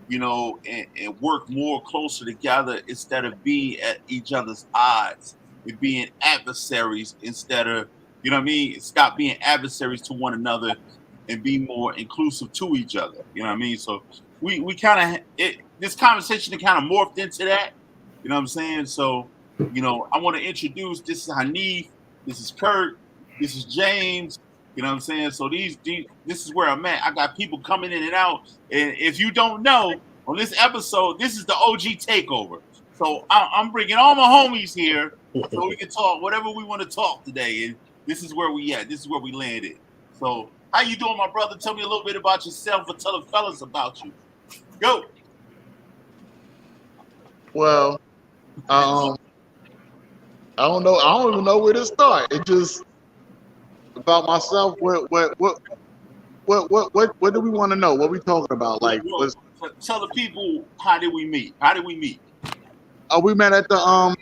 and work more closer together instead of being at each other's odds and being adversaries instead of, you know what I mean? Stop being adversaries to one another and be more inclusive to each other. You know what I mean? So we kind of, this conversation kind of morphed into that. You know what I'm saying? So, I want to introduce, this is Hanif, this is Kurt, this is James. You know what I'm saying? So this is where I'm at. I got people coming in and out. And if you don't know, on this episode, this is the OG takeover. So I'm bringing all my homies here so we can talk whatever we want to talk today. And this is where we at. This is where we landed. So how you doing, my brother? Tell me a little bit about yourself or tell the fellas about you. Go. Well, I don't know. I don't even know where to start. It just about myself. What do we want to know? What we talking about? Like, Yo, tell the people, how did we meet? How did we meet? we met at the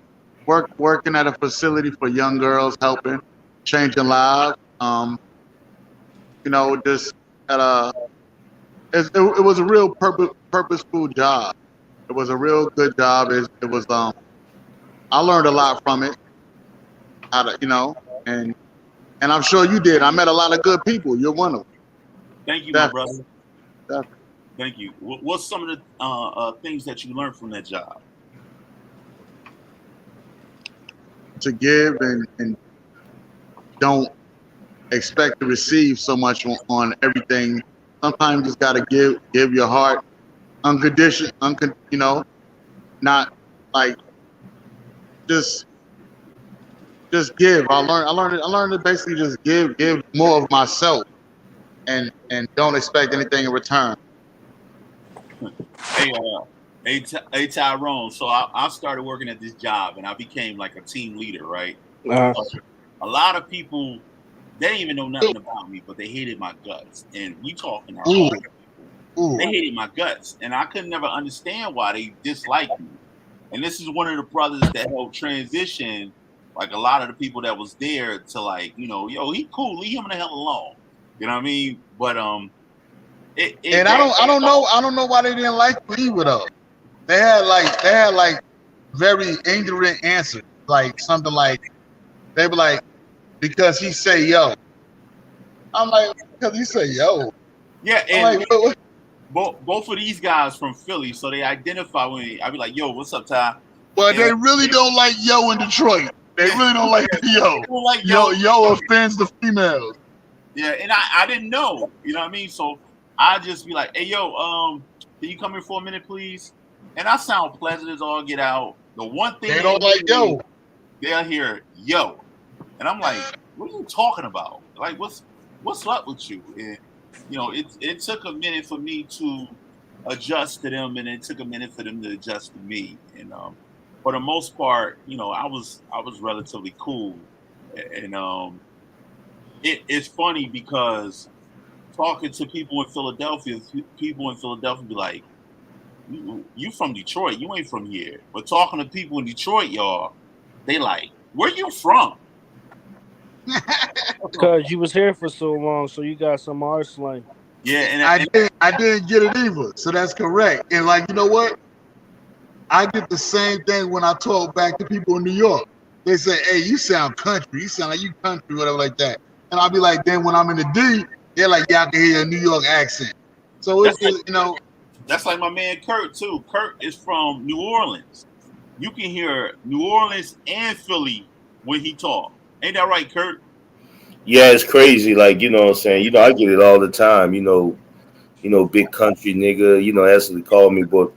working at a facility for young girls, helping, changing lives. Just at it was a real purposeful job. It was a real good job. It was I learned a lot from it. How to and I'm sure you did. I met a lot of good people. You're one of them. Thank you, Definitely. my brother. Definitely. Thank you. What's some of the things that you learned from that job? To give and don't expect to receive so much on everything. Sometimes you just gotta give your heart unconditional, not like just give. I learned to basically just give more of myself and don't expect anything in return. Hey, Tyrone. So I started working at this job and I became like a team leader, right? Uh, A lot of people, they didn't even know nothing about me, but they hated my guts. And we talking our Ooh. own people. Ooh. They hated my guts, and I could never understand why they disliked me. And this is one of the brothers that helped transition, like a lot of the people that was there to like, yo, he cool, leave him the hell alone. You know what I mean? But And I don't know why they didn't like you either though. They had like very ignorant answers, like something like they were like, because he say yo. I'm like, because he say yo. Yeah, I'm and like, both of these guys from Philly, so they identify with me. I be like, yo, what's up, Ty? well, And they really don't like yo in Detroit. They really don't like yo. people like Yo offends the females. Yeah, and I didn't know, you know what I mean? So I just be like, hey, yo, can you come here for a minute, please? And I sound pleasant as all get out. The one thing They don't like yo. they'll hear yo. And I'm like, what are you talking about? Like, what's up with you? And it took a minute for me to adjust to them, and it took a minute for them to adjust to me. And for the most part, I was relatively cool. And it's funny because talking to people in Philadelphia be like, you from Detroit, you ain't from here. But talking to people in Detroit, y'all, they like, where you from? because you was here for so long, so you got some R slang. Yeah, and I didn't get it either. So that's correct. And like, you know what? I get the same thing when I talk back to people in New York. They say, hey, you sound country. You sound like you country, whatever like that. And I'll be like, then when I'm in the D, they're like, yeah, I can hear a New York accent. So it's that's like my man Kurt too. Kurt is from New Orleans. You can hear New Orleans and Philly when he talk. Ain't that right, Kurt? Yeah, it's crazy. Like, you know what I'm saying? I get it all the time, big country nigga, that's what they call me. But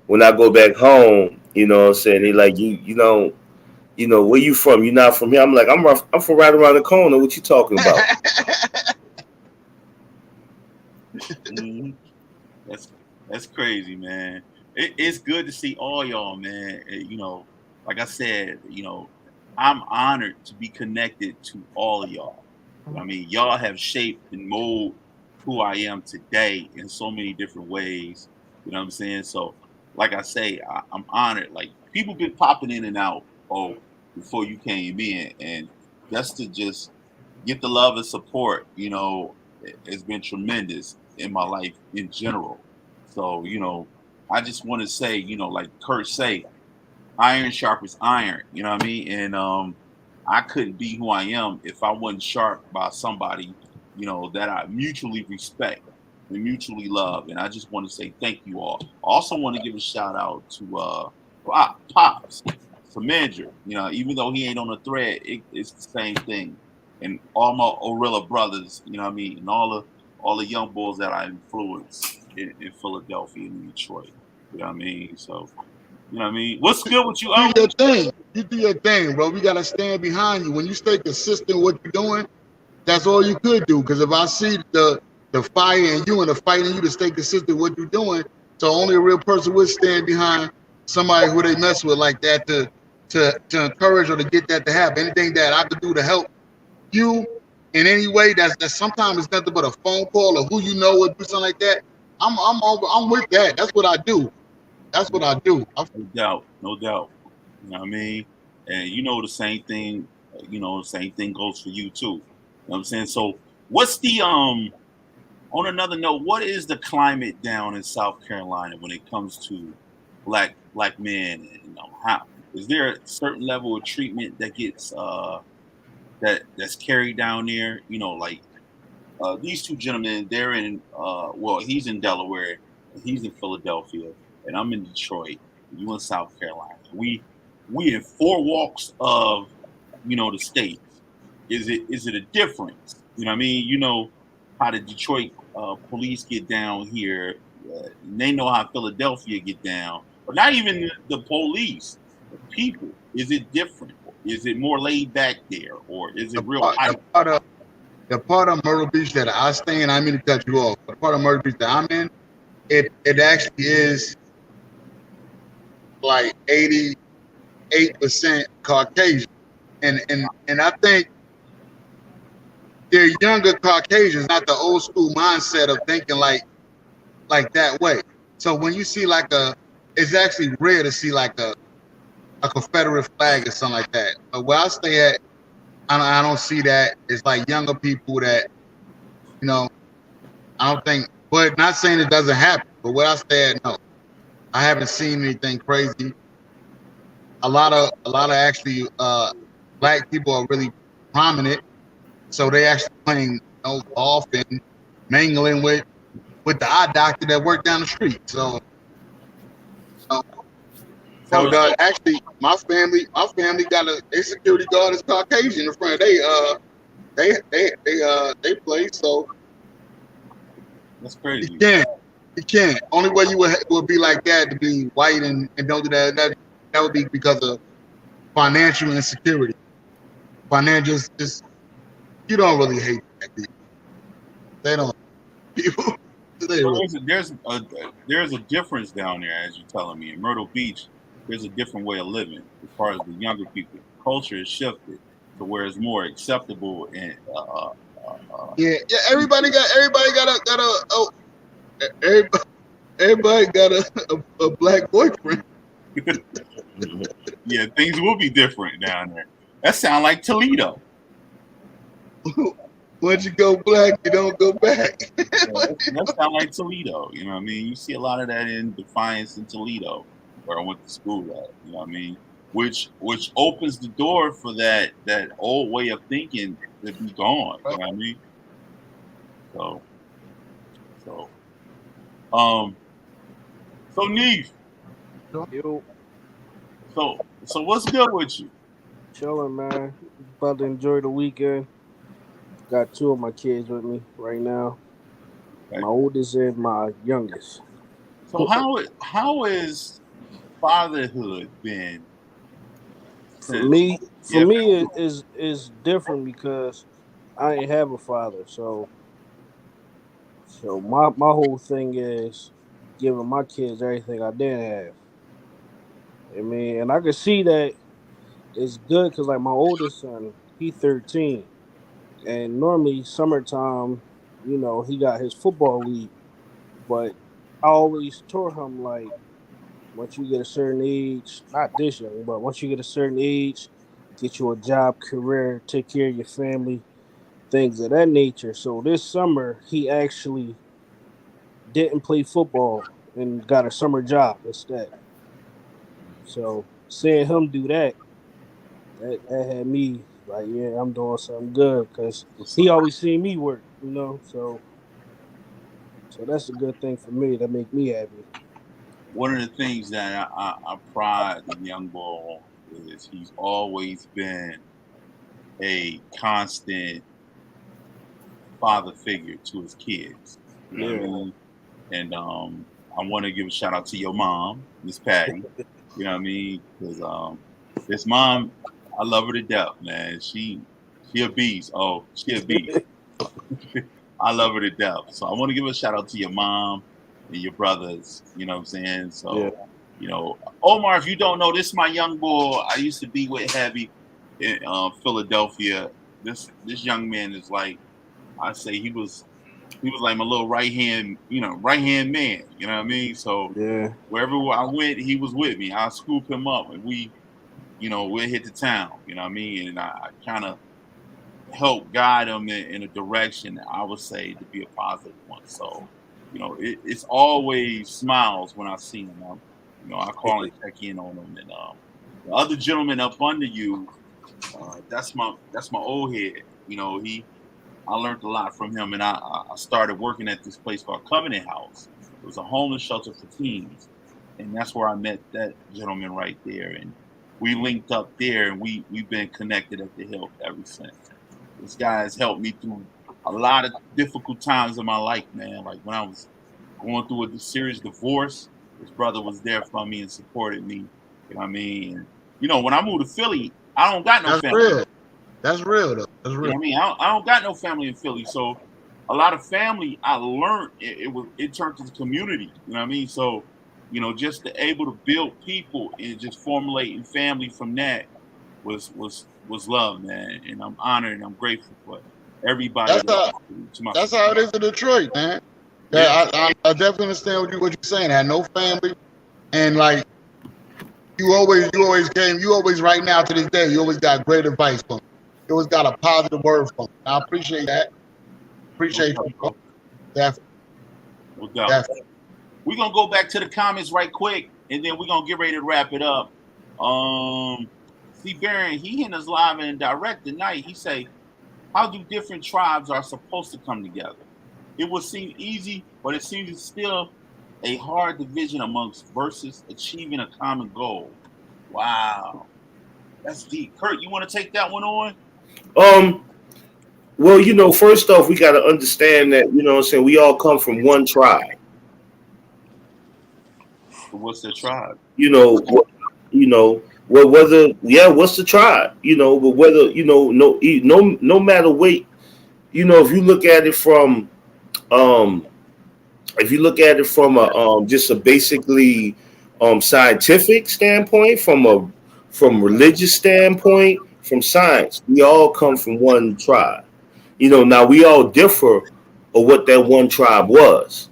when I go back home, you know what I'm saying, they like, where you from? You not from here? I'm like, I'm from right around the corner. What you talking about? Mm-hmm. That's crazy, man. It's good to see all y'all, man. Like I said, I'm honored to be connected to all of y'all. I mean, y'all have shaped and molded who I am today in so many different ways. You know what I'm saying? So, like I say, I'm honored. Like, people been popping in and out before you came in, and just to get the love and support, has been tremendous in my life in general. So, I just want to say, like Kurt say, iron sharpens iron. You know what I mean? And I couldn't be who I am if I wasn't sharp by somebody, that I mutually respect and mutually love. And I just want to say thank you all. I also want to give a shout out to Pops, Samandra. Even though he ain't on the thread, it's the same thing. And all my Orilla brothers, you know what I mean, and all the young bulls that I influenced in Philadelphia and Detroit. You know what I mean? So, you know what I mean? What's good with you? Do your thing. You do your thing, bro. We gotta stand behind you. When you stay consistent with what you're doing, that's all you could do. Because if I see the fire in you and the fight in you to stay consistent with what you're doing, so only a real person would stand behind somebody who they mess with like that to to encourage or to get that to happen. Anything that I could do to help you in any way, that's sometimes it's nothing but a phone call or who you know would do something like that. I'm with that. That's what I do. That's what I do. No doubt, no doubt. You know what I mean? And you know the same thing. You know the same thing goes for you too. You know what I'm saying? So, what's the On another note, what is the climate down in South Carolina when it comes to black men? And, how is there a certain level of treatment that gets that's carried down there? Like these two gentlemen, they're in well, he's in Delaware, and he's in Philadelphia, and I'm in Detroit. And you in South Carolina. We in four walks of the states. Is it a difference? You know what I mean? You know how the Detroit police get down here. They know how Philadelphia get down, but not even the police. The people. Is it different? Is it more laid back there, or is it real hype? The part of Myrtle Beach that I stay in, I mean to cut you off. The part of Myrtle Beach that I'm in, it actually is like 88% Caucasian, and I think they're younger Caucasians, not the old school mindset of thinking like that way. So when you see it's actually rare to see like a Confederate flag or something like that. But where I stay at, I don't see that. It's like younger people that, I don't think, but not saying it doesn't happen, but where I stay at, no. I haven't seen anything crazy. A lot of actually black people are really prominent. So they actually playing golf and mingling with the eye doctor that worked down the street. So actually, my family got a security guard is Caucasian in front. They play. So that's crazy. You can't. Only way you would be like that to be white and don't do that. That would be because of financial insecurity. Financial just you don't really hate black people. They don't. People. There's a difference down there, as you're telling me. In Myrtle Beach, there's a different way of living as far as the younger people. Culture has shifted to where it's more acceptable and everybody got a black boyfriend. Yeah, things will be different down there. That sounds like Toledo. Once you go black, you don't go back. That sounds like Toledo. You know what I mean? You see a lot of that in Defiance and Toledo, where I went to school at. You know what I mean? Which opens the door for that old way of thinking to be gone. You know what I mean? So Neef. Yo. So what's good with you? Chilling, man. About to enjoy the weekend. Got two of my kids with me right now. Okay. My oldest and my youngest. So how is fatherhood been? For me, it is different because I ain't have a father. So my whole thing is giving my kids everything I didn't have. I mean, and I can see that it's good because like my oldest son, he 13. And normally summertime, he got his football league. But I always told him like, once you get a certain age, not this young, but once you get a certain age, get you a job, career, take care of your family, things of that nature. So this summer, he actually didn't play football and got a summer job instead. So seeing him do that had me like, yeah, I'm doing something good because he always seen me work, So that's a good thing for me. That make me happy. One of the things that I pride the young boy is he's always been a constant father figure to his kids. You know what I mean? And I want to give a shout out to your mom, Miss Patty. You know what I mean? Because this mom, I love her to death, man. She a beast. Oh, she a beast. I love her to death. So I want to give a shout out to your mom and your brothers. You know what I'm saying? So Omar, if you don't know, this is my young boy I used to be with heavy in Philadelphia. This young man is like, I say he was like my little right hand man. You know what I mean? So Yeah. wherever I went, he was with me. I scoop him up, and we'll hit the town. You know what I mean? And I kind of help guide him in a direction that I would say to be a positive one. So, it's always smiles when I see him. I call and check in on him. And the other gentleman up under you, that's my old head. I learned a lot from him, and I started working at this place called Covenant House. It was a homeless shelter for teens, and that's where I met that gentleman right there. And we linked up there, and we've been connected at the Hill ever since. This guy has helped me through a lot of difficult times in my life, man. Like when I was going through a serious divorce, his brother was there for me and supported me. You know what I mean? And, when I moved to Philly, I don't got no family. Real. That's real, though. That's real. You know what I mean? I don't got no family in Philly. So a lot of family I learned, it turned to the community. You know what I mean? So, just to able to build people and just formulating family from that was love, man. And I'm honored and I'm grateful for everybody. That's how it is in Detroit, man. Yeah, I definitely understand what you're saying. I had no family, and like you always right now to this day, you always got great advice from me. You always got a positive word from me. I appreciate that. Appreciate you, bro. Definitely. Definitely. We're gonna go back to the comments right quick, and then we're gonna get ready to wrap it up. See, Baron, he in us live and direct tonight. He say, how do different tribes are supposed to come together? It would seem easy, but it seems still a hard division amongst versus achieving a common goal. Wow. That's deep. Kurt, you want to take that one on? Well, first off, we got to understand that, we all come from one tribe. What's the tribe? What's the tribe? But whether, no matter what, if you look at it from, just a basically scientific standpoint, from religious standpoint, from science, we all come from one tribe. Now we all differ of what that one tribe was.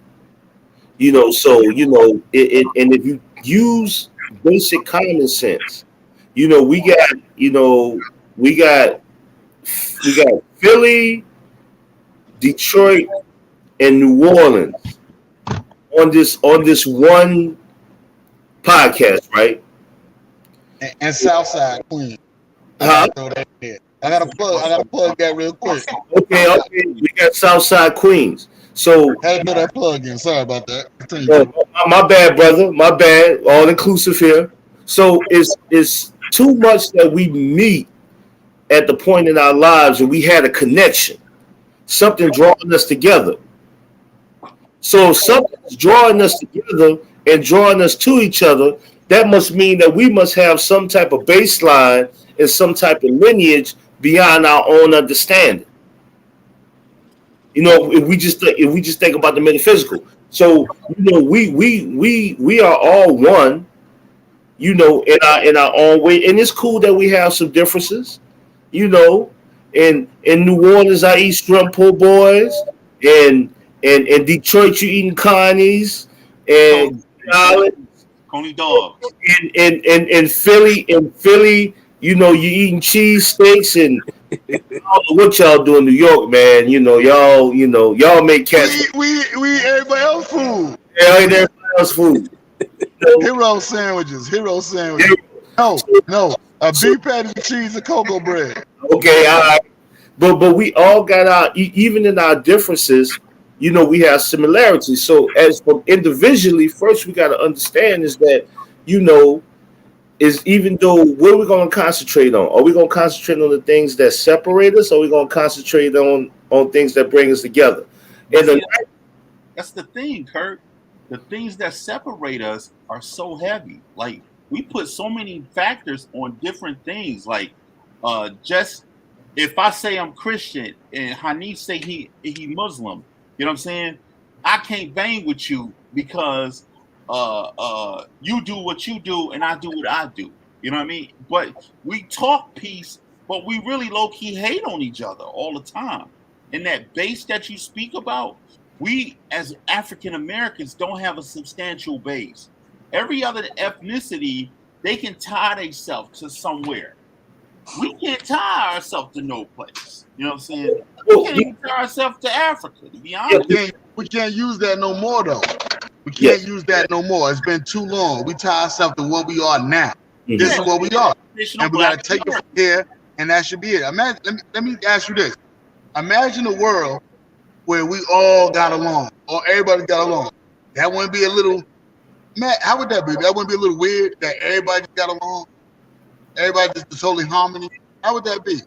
So and if you use basic common sense, we got Philly, Detroit, and New Orleans on this one podcast, right? And Southside Queen. Huh? I gotta plug that real quick. Okay. We got Southside Queens. So had to put that plug in. Sorry about that. My bad, brother. My bad. All inclusive here. So it's too much that we meet at the point in our lives and we had a connection, something drawing us together. So if something's drawing us together and drawing us to each other, that must mean that we must have some type of baseline and some type of lineage beyond our own understanding. If we just think about the metaphysical. So we are all one, in our own way, and it's cool that we have some differences. In New Orleans, I eat shrimp po' boys, and in Detroit, you eating connies and Coney dogs. In Philly, you eating cheese steaks and I don't know what y'all do in New York, man. Y'all make cats. We eat everybody else food. Yeah, everybody else food. Hero sandwiches. No. A beef patty with cheese and cocoa bread. Okay, all right. But we all got even in our differences, we have similarities. So as from individually, first we got to understand is that, is even though what are we going to concentrate on? Are we going to concentrate on the things that separate us, or are we going to concentrate on things that bring us together? That's the thing, Kurt. The things that separate us are so heavy. Like we put so many factors on different things. Like just if I say I'm Christian and Hanif say he Muslim, you know what I'm saying? I can't bang with you because you do what you do and I do what I do. You know what I mean? But we talk peace, but we really low key hate on each other all the time. And that base that you speak about, we as African Americans don't have a substantial base. Every other ethnicity, they can tie themselves to somewhere. We can't tie ourselves to no place. You know what I'm saying? We can't even tie ourselves to Africa, to be honest. We can't use that no more, though. We can't use that no more. It's been too long. We tie ourselves to what we are now. Mhm. This is what we are. Traditional And we got to Black take it America. from here, and that should be it. Let me ask you this. Imagine a world where we all got along, or everybody got along. That wouldn't be a little, man, how would that be? That wouldn't be a little weird that everybody got along? Everybody just totally harmony? How would that be?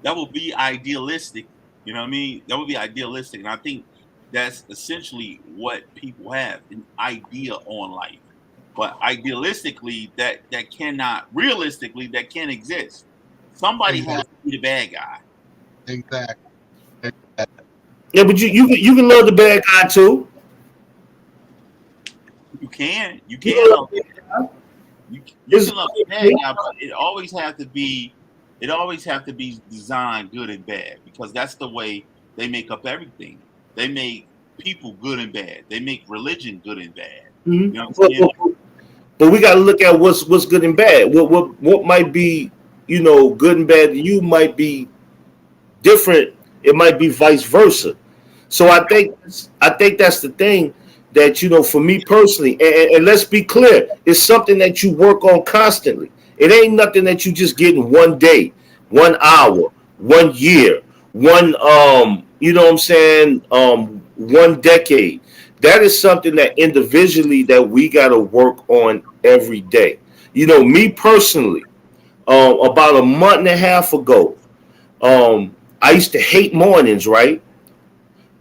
That would be idealistic. You know what I mean? That would be idealistic. And I think that's essentially what people have, an idea on life. But idealistically, that cannot, realistically, that can't exist. Somebody has to be the bad guy. Exactly. Yeah, but you can love the bad guy too. You can love the bad guy. You can love the bad guy, but it always have to be designed good and bad, because that's the way they make up everything. They make people good and bad. They make religion good and bad. Mhm. You know what I'm saying? But we got to look at what's good and bad. What might be, good and bad to you might be different. It might be vice versa. So I think that's the thing that, for me personally, and let's be clear, it's something that you work on constantly. It ain't nothing that you just get in one day, 1 hour, 1 year, one one decade. That is something that individually that we got to work on every day. Me personally, about a month and a half ago, I used to hate mornings, right?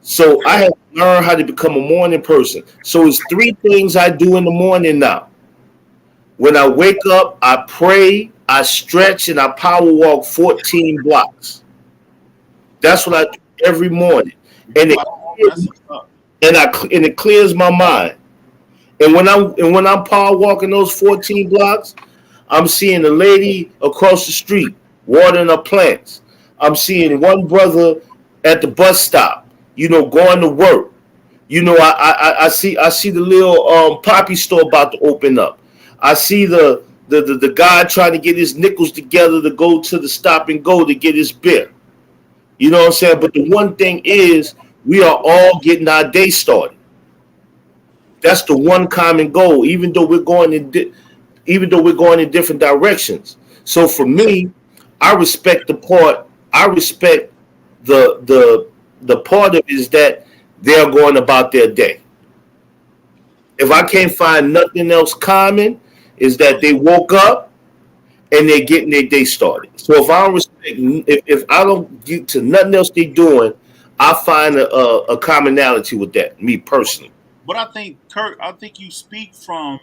So I had to learn how to become a morning person. So it's 3 things I do in the morning now. When I wake up, I pray, I stretch, and I power walk 14 blocks. That's what I do every morning, and it clears my mind. And when I'm power walking those 14 blocks, I'm seeing a lady across the street watering her plants. I'm seeing one brother at the bus stop, going to work. I see the little poppy store about to open up. I see the guy trying to get his nickels together to go to the stop and go to get his beer. You know what I'm saying? But the one thing is, we are all getting our day started. That's the one common goal, even though we're going in different directions. So for me, I respect the part. I respect the part of it is that they're going about their day. If I can't find nothing else common, is that they woke up and they're getting their day started. So if I don't respect, if I don't get to nothing else they're doing, I find a commonality with that, me personally. But I think, Kurt, you speak from,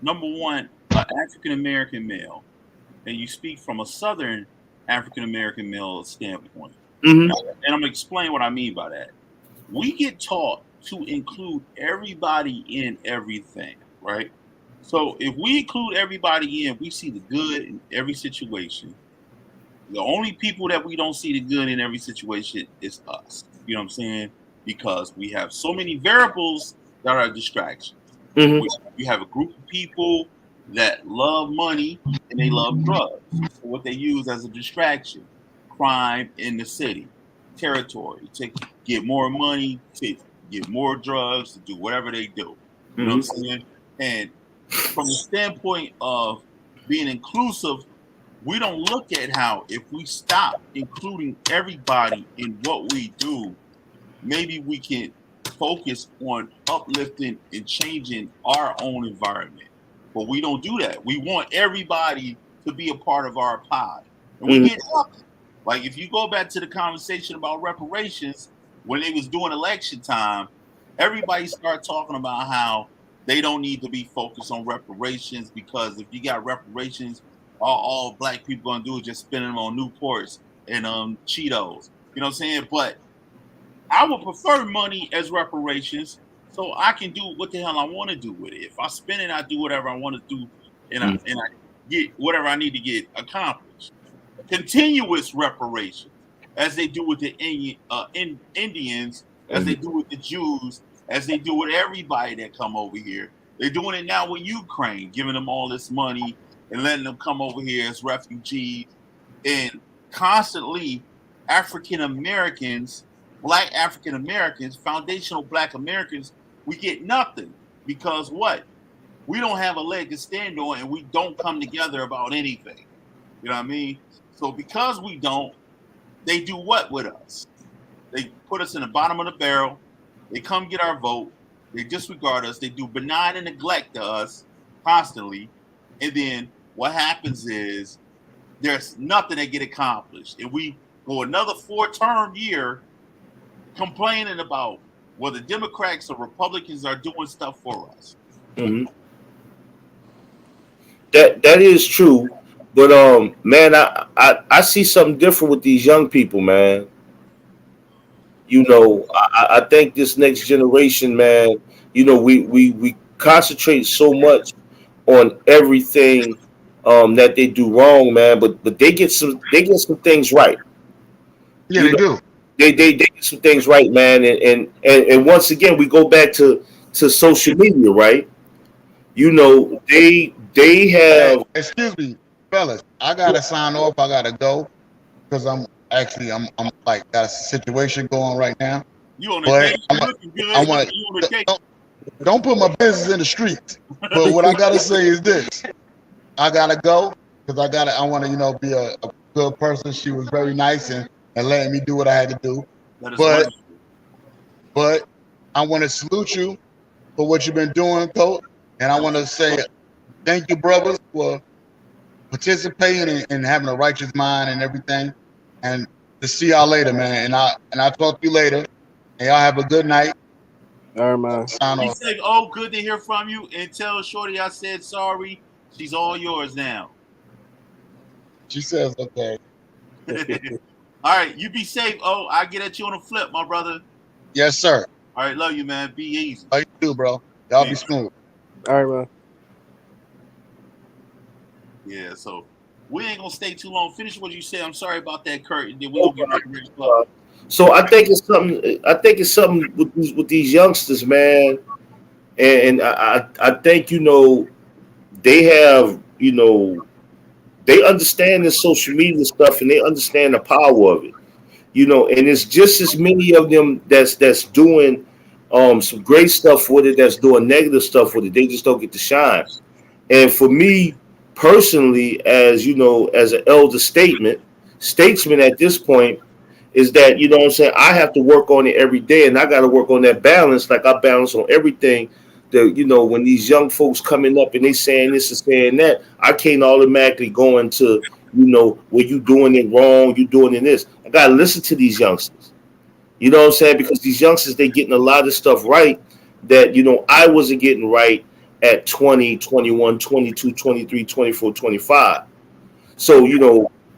number one, an African American male, and you speak from a Southern African American male standpoint. Mm-hmm. And I'm gonna explain what I mean by that. We get taught to include everybody in everything, right? So if we include everybody in, we see the good in every situation. The only people that we don't see the good in every situation is us. You know what I'm saying? Because we have so many variables that are distractions. Mm-hmm. We have a group of people that love money and they love drugs. So what they use as a distraction, crime in the city, territory, to get more money, to get more drugs, to do whatever they do. You know what I'm saying? And from the standpoint of being inclusive, we don't look at how if we stop including everybody in what we do, maybe we can focus on uplifting and changing our own environment. But we don't do that. We want everybody to be a part of our pie. And we get nothing. Like if you go back to the conversation about reparations, when they was doing election time, everybody started talking about how they don't need to be focused on reparations, because if you got reparations, all black people gonna do is just spend them on Newports and Cheetos. You know what I'm saying? But I would prefer money as reparations so I can do what the hell I want to do with it. If I spend it, I do whatever I want to do, and I get whatever I need to get accomplished. Continuous reparations, as they do with the Indians, as they do with the Jews, as they do with everybody that come over here. They're doing it now with Ukraine, giving them all this money and letting them come over here as refugees. And constantly, African Americans, Black African Americans, foundational Black Americans, we get nothing because what? We don't have a leg to stand on, and we don't come together about anything. You know what I mean? So because we don't, they do what with us? They put us in the bottom of the barrel. They come get our vote. They disregard us. They do benign and neglect to us constantly. And then what happens is there's nothing that get accomplished. And we go another 4-term year complaining about whether Democrats or Republicans are doing stuff for us. Mm-hmm. That is true. But man, I see something different with these young people, man. You know, I think this next generation, man, you know, we concentrate so much on everything that they do wrong, man, but they get some things right. Yeah, You they know, do. they get some things right, man, and once again we go back to social media, right? You know, they Hey, have excuse me, fellas. I gotta sign off. I gotta go because I'm like got a situation going right now. You on a But date? You looking good? I want You on a date? don't put my business in the streets. But what I gotta say is this: I gotta go because I want to be a good person. She was very nice and letting me do what I had to do. That is But wonderful. but I want to salute you for what you've been doing, Coach, and I want to say thank you, brothers, for participating and having a righteous mind and everything. And to see y'all later, man. And I'll talk to you later. And y'all have a good night. All right, man. Sign He off. said, "Oh, good to hear from you." And tell Shorty I said sorry. She's all yours now. She says, okay. All right, you be safe. Oh, I get at you on a flip, my brother. Yes, sir. All right, love you, man. Be easy. How you do, bro? Y'all be smooth. All right, man. Yeah, so we ain't gonna stay too long. Finish what you said. I'm sorry about that, Kurt. Then we gonna get ready to wrap up. so I think it's something. I think it's something with these youngsters, man. And I think they have they understand this social media stuff and they understand the power of it. And it's just as many of them that's doing some great stuff with it, that's doing negative stuff with it. They just don't get to shine. And for me personally, as as an elder statesman at this point, is that what I'm saying, I have to work on it every day, and I got to work on that balance, like I balance on everything. That when these young folks coming up and they saying this and saying that, I can't automatically go into well, you doing it wrong, you doing it this. I gotta listen to these youngsters. You know what I'm saying? Because these youngsters, they getting a lot of stuff right that I wasn't getting right at 20, 21, 22, 23, 24, 25. So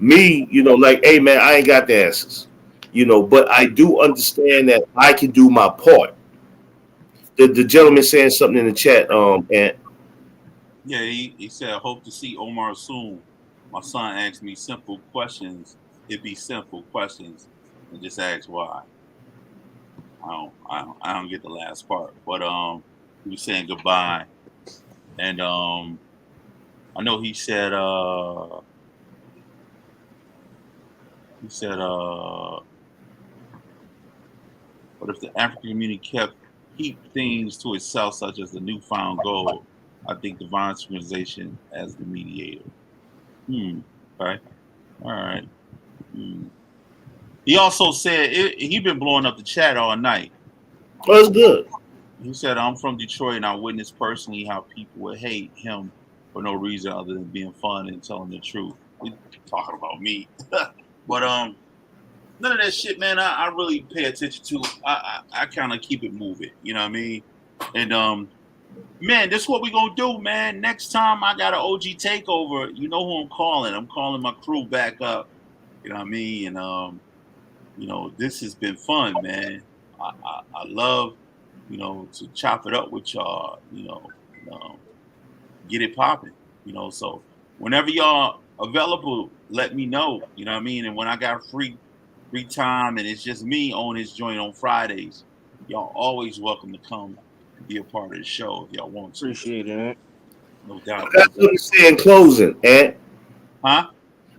me, like, hey man, I ain't got the answers. But I do understand that I can do my part. The gentleman saying something in the chat, and Yeah, he said, "I hope to see Omar soon. My son asked me simple questions. It'd be simple questions, and just ask why." I don't get the last part, but he was saying goodbye, and I know he said but if the African community keep things to itself, such as the newfound gold, I think divine synchronization as the mediator. Okay. All right. He also said he been blowing up the chat all night. well, it's good. He said, "I'm from Detroit and I witnessed personally how people would hate him for no reason other than being fun and telling the truth." We talking about me, but none of that shit, man. I really pay attention to. I kind of keep it moving. You know what I mean? And man, this is what we gonna do, man. Next time I got an OG takeover, you know who I'm calling. I'm calling my crew back up. You know what I mean? And this has been fun, man. I love to chop it up with y'all, get it popping, So whenever y'all available, let me know, you know what I mean? And when I got free time and it's just me on this joint on Fridays, y'all always welcome to come be a part of the show if y'all want to. Appreciate it. No doubt. I got something to say in closing, Ant. Huh?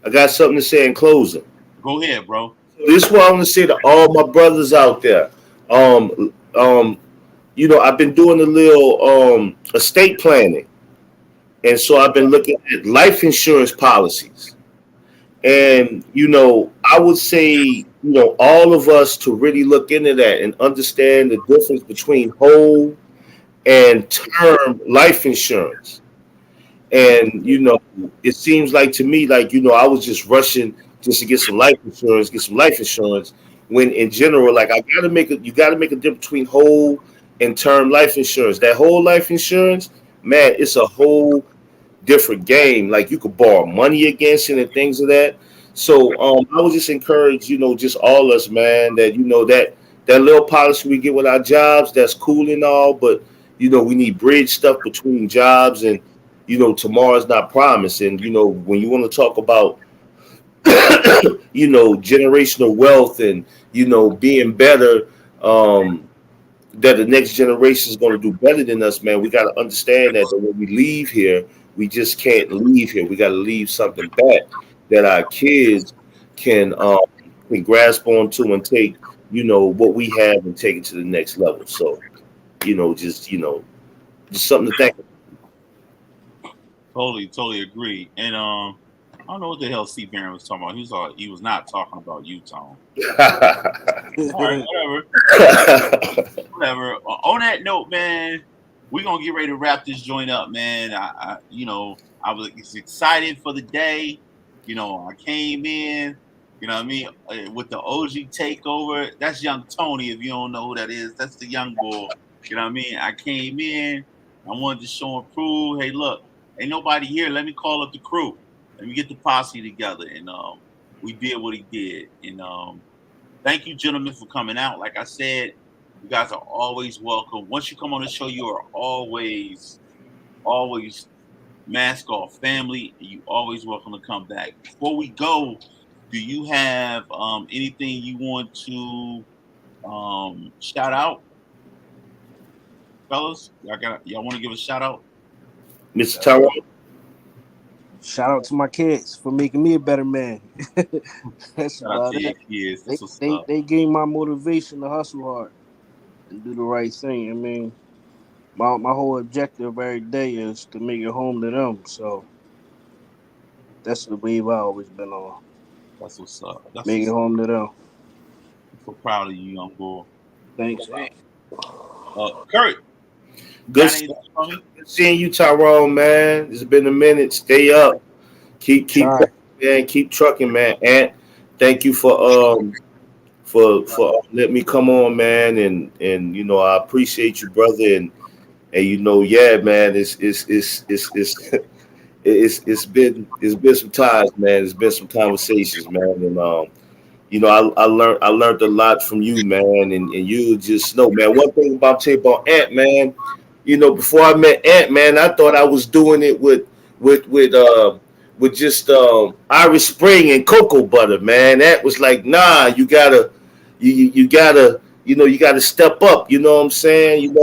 I got something to say in closing. Go ahead, bro. This is what I want to say to all my brothers out there. I've been doing a little estate planning, and so I've been looking at life insurance policies. And I would say, all of us to really look into that and understand the difference between whole and term life insurance. And it seems like to me, like I was just rushing just to get some life insurance. When in general, like you gotta make a difference between whole and term life insurance. That whole life insurance, man, it's a whole different game. Like you could borrow money against it and things of that. So I was just encouraged, just all us, man, that that little policy we get with our jobs, that's cool and all, but we need bridge stuff between jobs, and tomorrow's not promised. And when you want to talk about generational wealth and being better, that the next generation is going to do better than us, man, we got to understand that when we leave here, we just can't leave here. We got to leave something back that our kids can grasp onto and take what we have and take it to the next level. So just something to think about. Totally agree. And I don't know what the hell Steve Barron was talking about. He was not talking about you, Tom. All right, whatever. On that note, man, we're gonna get ready to wrap this joint up, man. I was excited for the day. I came in, what I mean, with the OG takeover. That's young Tony. If you don't know who that is, that's the young boy. You know what I mean? I came in. I wanted to show and prove. Hey, look, ain't nobody here. Let me call up the crew. Let me get the posse together, and we did what he did. And thank you, gentlemen, for coming out. Like I said, you guys are always welcome. Once you come on the show, you are always Mask Off family. You always welcome to come back. Before we go, do you have anything you want to shout out, fellas? Y'all want to give a shout out? Mr. Tyrone. Shout out to my kids for making me a better man. That's Shout out about to your it. kids. That's what's up. They gave my motivation to hustle hard and do the right thing. I mean, my whole objective every day is to make it home to them. So that's the wave I always been on. That's what's up. Make it home to them. I'm so proud of you, young boy. Thanks. Kurt. Good seeing you, Tyrone, man. It's been a minute. Stay up. Keep man. Keep trucking, man. And thank you for letting me come on, man. And I appreciate you, brother. And yeah, man. It's been some times, man. It's been some conversations, man. And I learned a lot from you, man. And you just know, man. One thing about Ant, man. Before I met Ant, man, I thought I was doing it with just Irish Spring and cocoa butter, man. Ant was like, nah, you gotta step up. You know what I'm saying?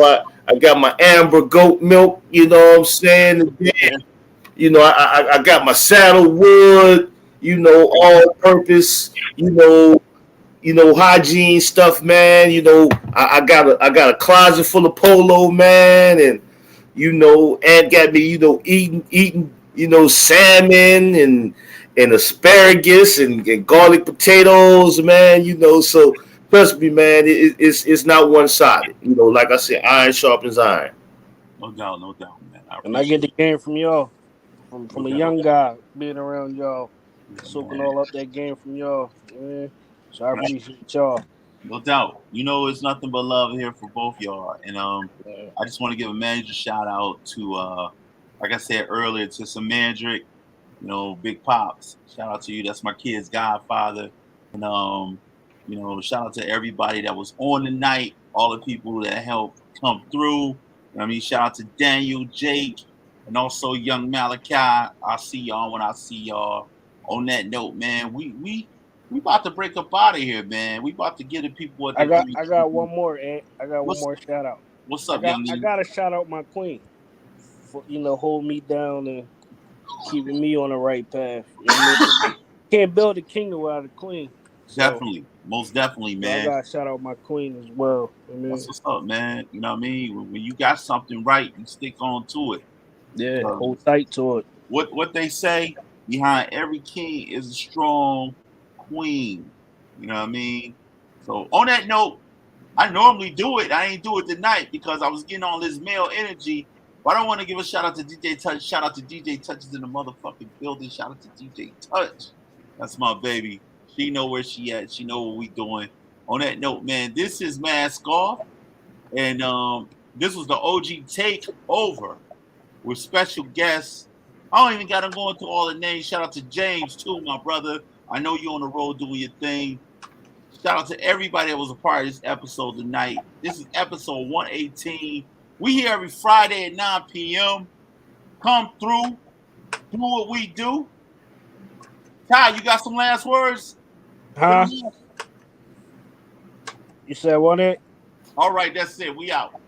I got my amber goat milk. You know what I'm saying? And then, I got my saddle wood. All purpose. Hygiene stuff, man. I got a closet full of polo, man, and Ant got me, eating, salmon and asparagus and garlic potatoes, man. So trust me, man, it's not one sided. Like I said, iron sharpens iron. No doubt, man. I get the game from y'all, from a young guy being around y'all, soaking all up that game from y'all. Man. So I appreciate y'all. No doubt. It's nothing but love here for both y'all. And I just want to give a major shout out to like I said earlier, to some Mandrick, Big Pops. Shout out to you. That's my kid's godfather. And shout out to everybody that was on the night, all the people that helped come through. You know what I mean, shout out to Daniel, Jake, and also young Malachi. I'll see y'all when I see y'all. On that note, man, we about to break up out of here, man. We about to give the people what they I got one more, Ant. I got one more shout out. What's up, young I man? gotta shout out my queen for holding me down and keeping me on the right path. You know what I mean? Can't build a kingdom without a queen. So, Definitely, most definitely, so man. I gotta shout out my queen as well. I mean, That's what's up, man. You know what I mean? When you got something right, you stick on to it. yeah, hold tight to it. What they say, behind every king is a strong queen. You know what I mean? So on that note, I normally do it. I ain't do it tonight because I was getting all this male energy. But I don't want to give a shout out to DJ Touch. Shout out to DJ Touch is in the motherfucking building. Shout out to DJ Touch. That's my baby. She know where she at. She know what we doing. On that note, man, this is Mask Off. And this was the OG Takeover with special guests. I don't even got to go into all the names. Shout out to James, too, my brother. I know you're on the road doing your thing. Shout out to everybody that was a part of this episode tonight. This is episode 118. We here every Friday at 9 p.m. Come through. Do what we do. Ty, you got some last words? Huh? You said what, Ant? All right, that's it. We out.